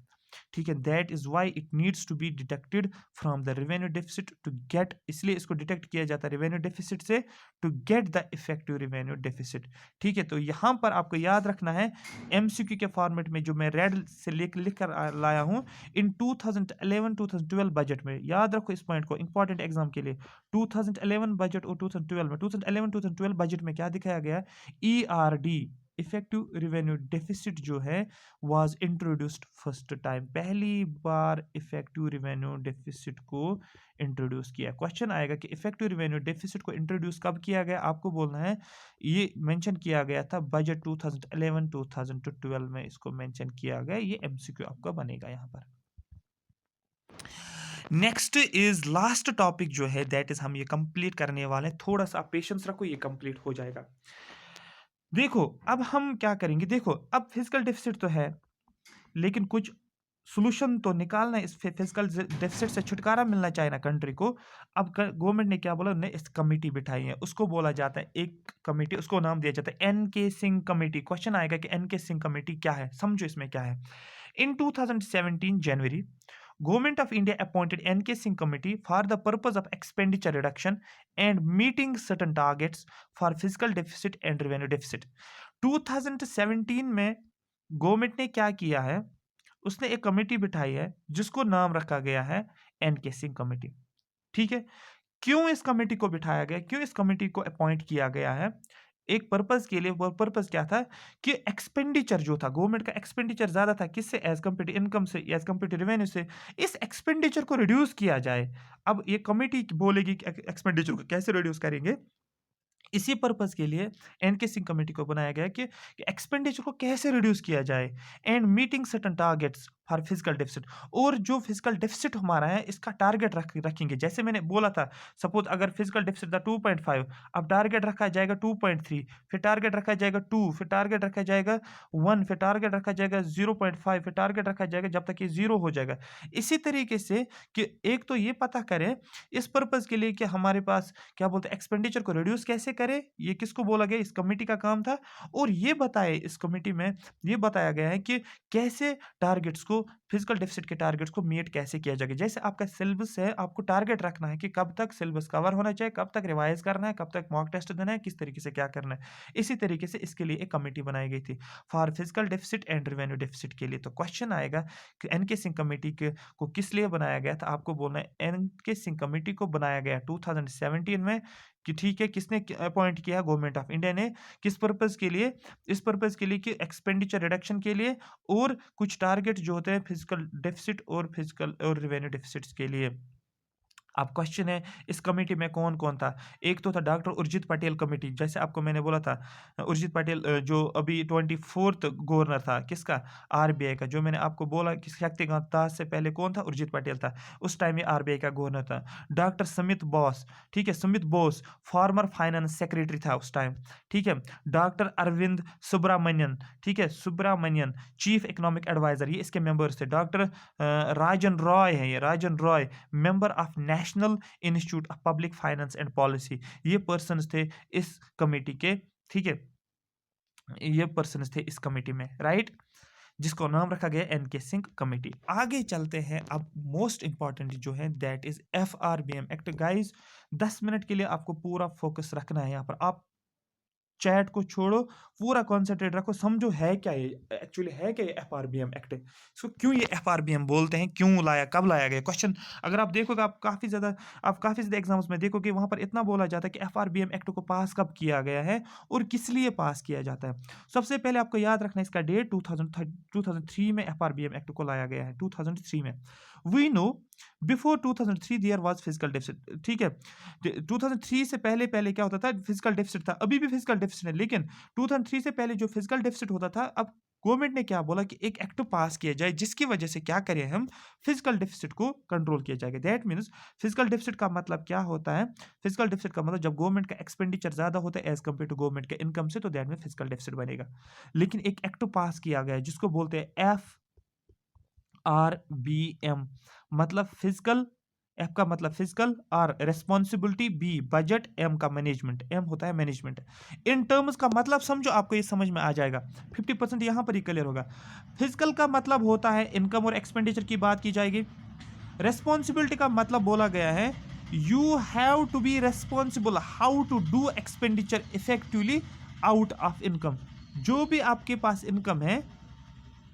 ठीक है, that is why it needs to be deducted from the revenue deficit to get, इसलिए इसको डिटेक्ट किया जाता है रेवेन्यू डेफिसिट से, to get the effective revenue deficit. ठीक है, तो यहां पर आपको याद रखना है एमसीक्यू के फॉर्मेट में, जो मैं रेड से लिख कर लाया हूं, इन 2011-2012 बजट में, याद रखो इस पॉइंट को, इंपॉर्टेंट एग्जाम के लिए। 2011 बजट और 2012 में, 2011-2012 बजट में क्या दिखाया गया, ईआरडी इफेक्टिव रेवेन्यू डेफिसिट जो है वाज इंट्रोड्यूस्ड फर्स्ट टाइम, पहली बार इफेक्टिव रेवेन्यू डेफिसिट को इंट्रोड्यूस किया। क्वेश्चन आएगा कि इफेक्टिव रेवेन्यू डेफिसिट को इंट्रोड्यूस कब किया गया, आपको बोलना है ये मेंशन किया गया था बजट 2011-2012 में, इसको मेंशन किया गया। ये एमसीक्यू आपका बनेगा यहाँ पर। नेक्स्ट इज लास्ट टॉपिक जो है दैट इज हम ये कंप्लीट करने वाले हैं, थोड़ा सा पेशेंस रखो, ये कंप्लीट हो जाएगा। देखो अब हम क्या करेंगे, देखो अब फिजिकल डेफिसिट तो है, लेकिन कुछ सॉल्यूशन तो निकालना है, इस फिजिकल डेफिसिट से छुटकारा मिलना चाहिए ना कंट्री को। अब गवर्नमेंट ने क्या बोला, ने इस कमेटी बिठाई है, उसको बोला जाता है एक कमेटी, उसको नाम दिया जाता है एन.के. सिंह कमेटी। क्वेश्चन आएगा कि एन.के. सिंह कमेटी क्या है, समझो इसमें क्या है। इन 2017 January, Government of India appointed N.K. Singh Committee for the purpose of expenditure reduction and meeting certain targets for fiscal deficit and revenue deficit. 2017 में गवर्नमेंट ने क्या किया है, उसने एक कमेटी बिठाई है जिसको नाम रखा गया है एन.के. सिंह कमेटी। ठीक है, क्यों इस कमेटी को बिठाया गया, क्यों इस कमेटी को अपॉइंट किया गया है, एक पर्पस के लिए। वो पर्पस क्या था कि एक्सपेंडिचर जो था, गवर्नमेंट का एक्सपेंडिचर ज्यादा था किससे, एज कम्पेयर टू इनकम से, एज कम्पेयर टू रेवेन्यू से, इस एक्सपेंडिचर को रिड्यूस किया जाए। अब ये कमेटी बोलेगी कि एक्सपेंडिचर को कैसे रिड्यूस करेंगे, इसी पर्पस के लिए एन.के. सिंह कमेटी को बनाया गया कि एक्सपेंडिचर को कैसे रिड्यूस किया जाए and meeting certain targets for physical deficit. और जो फिजिकल डेफिसिट हमारा है इसका टारगेट रखेंगे, जैसे मैंने बोला था, सपोज अगर फिजिकल डेफिसिट था 2.5, अब टारगेट रखा जाएगा 2.3, फिर टारगेट रखा जाएगा 2, फिर टारगेट रखा जाएगा 1, फिर टारगेट रखा जाएगा 0.5, फिर टारगेट रखा जाएगा जब तक ये 0 हो जाएगा। इसी तरीके से कि एक तो ये पता करें इस पर्पस के लिए कि हमारे पास क्या बोलते हैं एक्सपेंडिचर को रिड्यूस कैसे करें, ये किसको बोला गया, इस कमेटी का काम था। और ये बताए इस कमेटी में ये बताया गया है कि कैसे टारगेट्स को, फिजिकल डेफिसिट के टारगेट्स को मीट कैसे किया जाएगा। जैसे आपका सिलेबस है, आपको टारगेट रखना है कि कब तक सिलेबस कवर होना चाहिए, कब तक रिवाइज करना है, कब तक मॉक टेस्ट देना है, किस तरीके से क्या करना है। इसी तरीके से इसके लिए एक कमेटी बनाई गई थी for physical deficit and revenue deficit के लिए। तो क्वेश्चन आएगा कि एन.के. सिंह कमेटी को किस लिए बनाया गया था, आपको बोलना है एन.के. सिंह कमेटी को बनाया गया 2017 में, कि ठीक है किसने अपॉइंट किया, गवर्नमेंट ऑफ इंडिया ने, किस पर्पस के लिए, इस पर्पस के लिए कि एक्सपेंडिचर रिडक्शन के लिए और कुछ टारगेट जो होते हैं फिजिकल डेफिसिट और फिजिकल और रेवेन्यू डेफिसिट्स के लिए। अब क्वेश्चन है इस कमेटी में कौन कौन था, एक तो था डॉक्टर उर्जित पटेल कमेटी, जैसे आपको मैंने बोला था उर्जित पटेल जो अभी 24th गवर्नर था किसका, आरबीआई का, जो मैंने आपको बोला कि शक्तिकांत दास से पहले कौन था, उर्जित पटेल था, उस टाइम ये आरबीआई का गवर्नर था। डॉक्टर सुमित बोस, ठीक है, Sumit Bose former finance secretary था उस टाइम, ठीक है। डॉक्टर अरविंद सुब्रमण्यन, ठीक है, सुब्रमण्यन चीफ इकोनॉमिक एडवाइजर, ये इसके मेंबर्स थे। डॉक्टर राजन रॉय है, ये Rajan Roy member of national institute of public finance and policy, ये पर्सन्स थे इस कमेटी के, ठीक है, ये पर्सन्स थे इस कमेटी में, राइट, जिसको नाम रखा गया एन.के. सिंह कमेटी। आगे चलते हैं, अब मोस्ट इंपॉर्टेंट जो है that is FRBM act. Guys 10 minute के लिए आपको पूरा फोकस रखना है यहाँ पर, आप चैट को छोड़ो, पूरा कॉन्सेंट्रेट रखो, समझो है क्या ये, एक्चुअली है क्या ये एफआरबीएम एक्ट, इसको क्यों ये एफआरबीएम बोलते हैं, क्यों लाया, कब लाया गया। क्वेश्चन अगर आप देखोगे, आप काफ़ी ज़्यादा एग्जाम्स में देखोगे वहाँ पर इतना बोला जाता है कि एफआरबीएम एक्ट को पास कब किया गया है और किस लिए पास किया जाता है। सबसे पहले आपको याद रखना है इसका डेट, 2003 में एफआरबीएम एक्ट को लाया गया है, 2003 में। We know before 2003 there was physical deficit, ठीक है, 2003 से पहले पहले क्या होता था, फिजिकल डेफिसिट था, अभी भी फिजिकल डेफिसिट है, लेकिन 2003 से पहले जो फिजिकल डेफिसिट होता था, अब गवर्नमेंट ने क्या बोला कि एक एक्ट पास किया जाए जिसकी वजह से क्या करें हम, फिजिकल डेफिसिट को कंट्रोल किया जाएगा। दैट मीन्स फिजिकल डेफिसिट का मतलब क्या होता है, फिजिकल डेफिसिट का मतलब जब गवर्नमेंट का एक्सपेंडिचर ज्यादा होता है एज कम्पेयर टू गवर्नमेंट के इनकम से, तो दैट में फिजिकल डेफिसिट बनेगा। लेकिन एक एक्ट पास किया गया जिसको बोलते हैं एफआरबीएम, मतलब फिजिकल, एफ का मतलब physical, R responsibility, B budget, M का मैनेजमेंट, एम होता है मैनेजमेंट। इन टर्म्स का मतलब समझो, आपको ये समझ में आ जाएगा, 50% यहां पर ही क्लियर होगा। फिजिकल का मतलब होता है इनकम और एक्सपेंडिचर की बात की जाएगी। रेस्पॉन्सिबिलिटी का मतलब बोला गया है you have to be responsible how to do expenditure effectively out of income. जो भी आपके पास इनकम है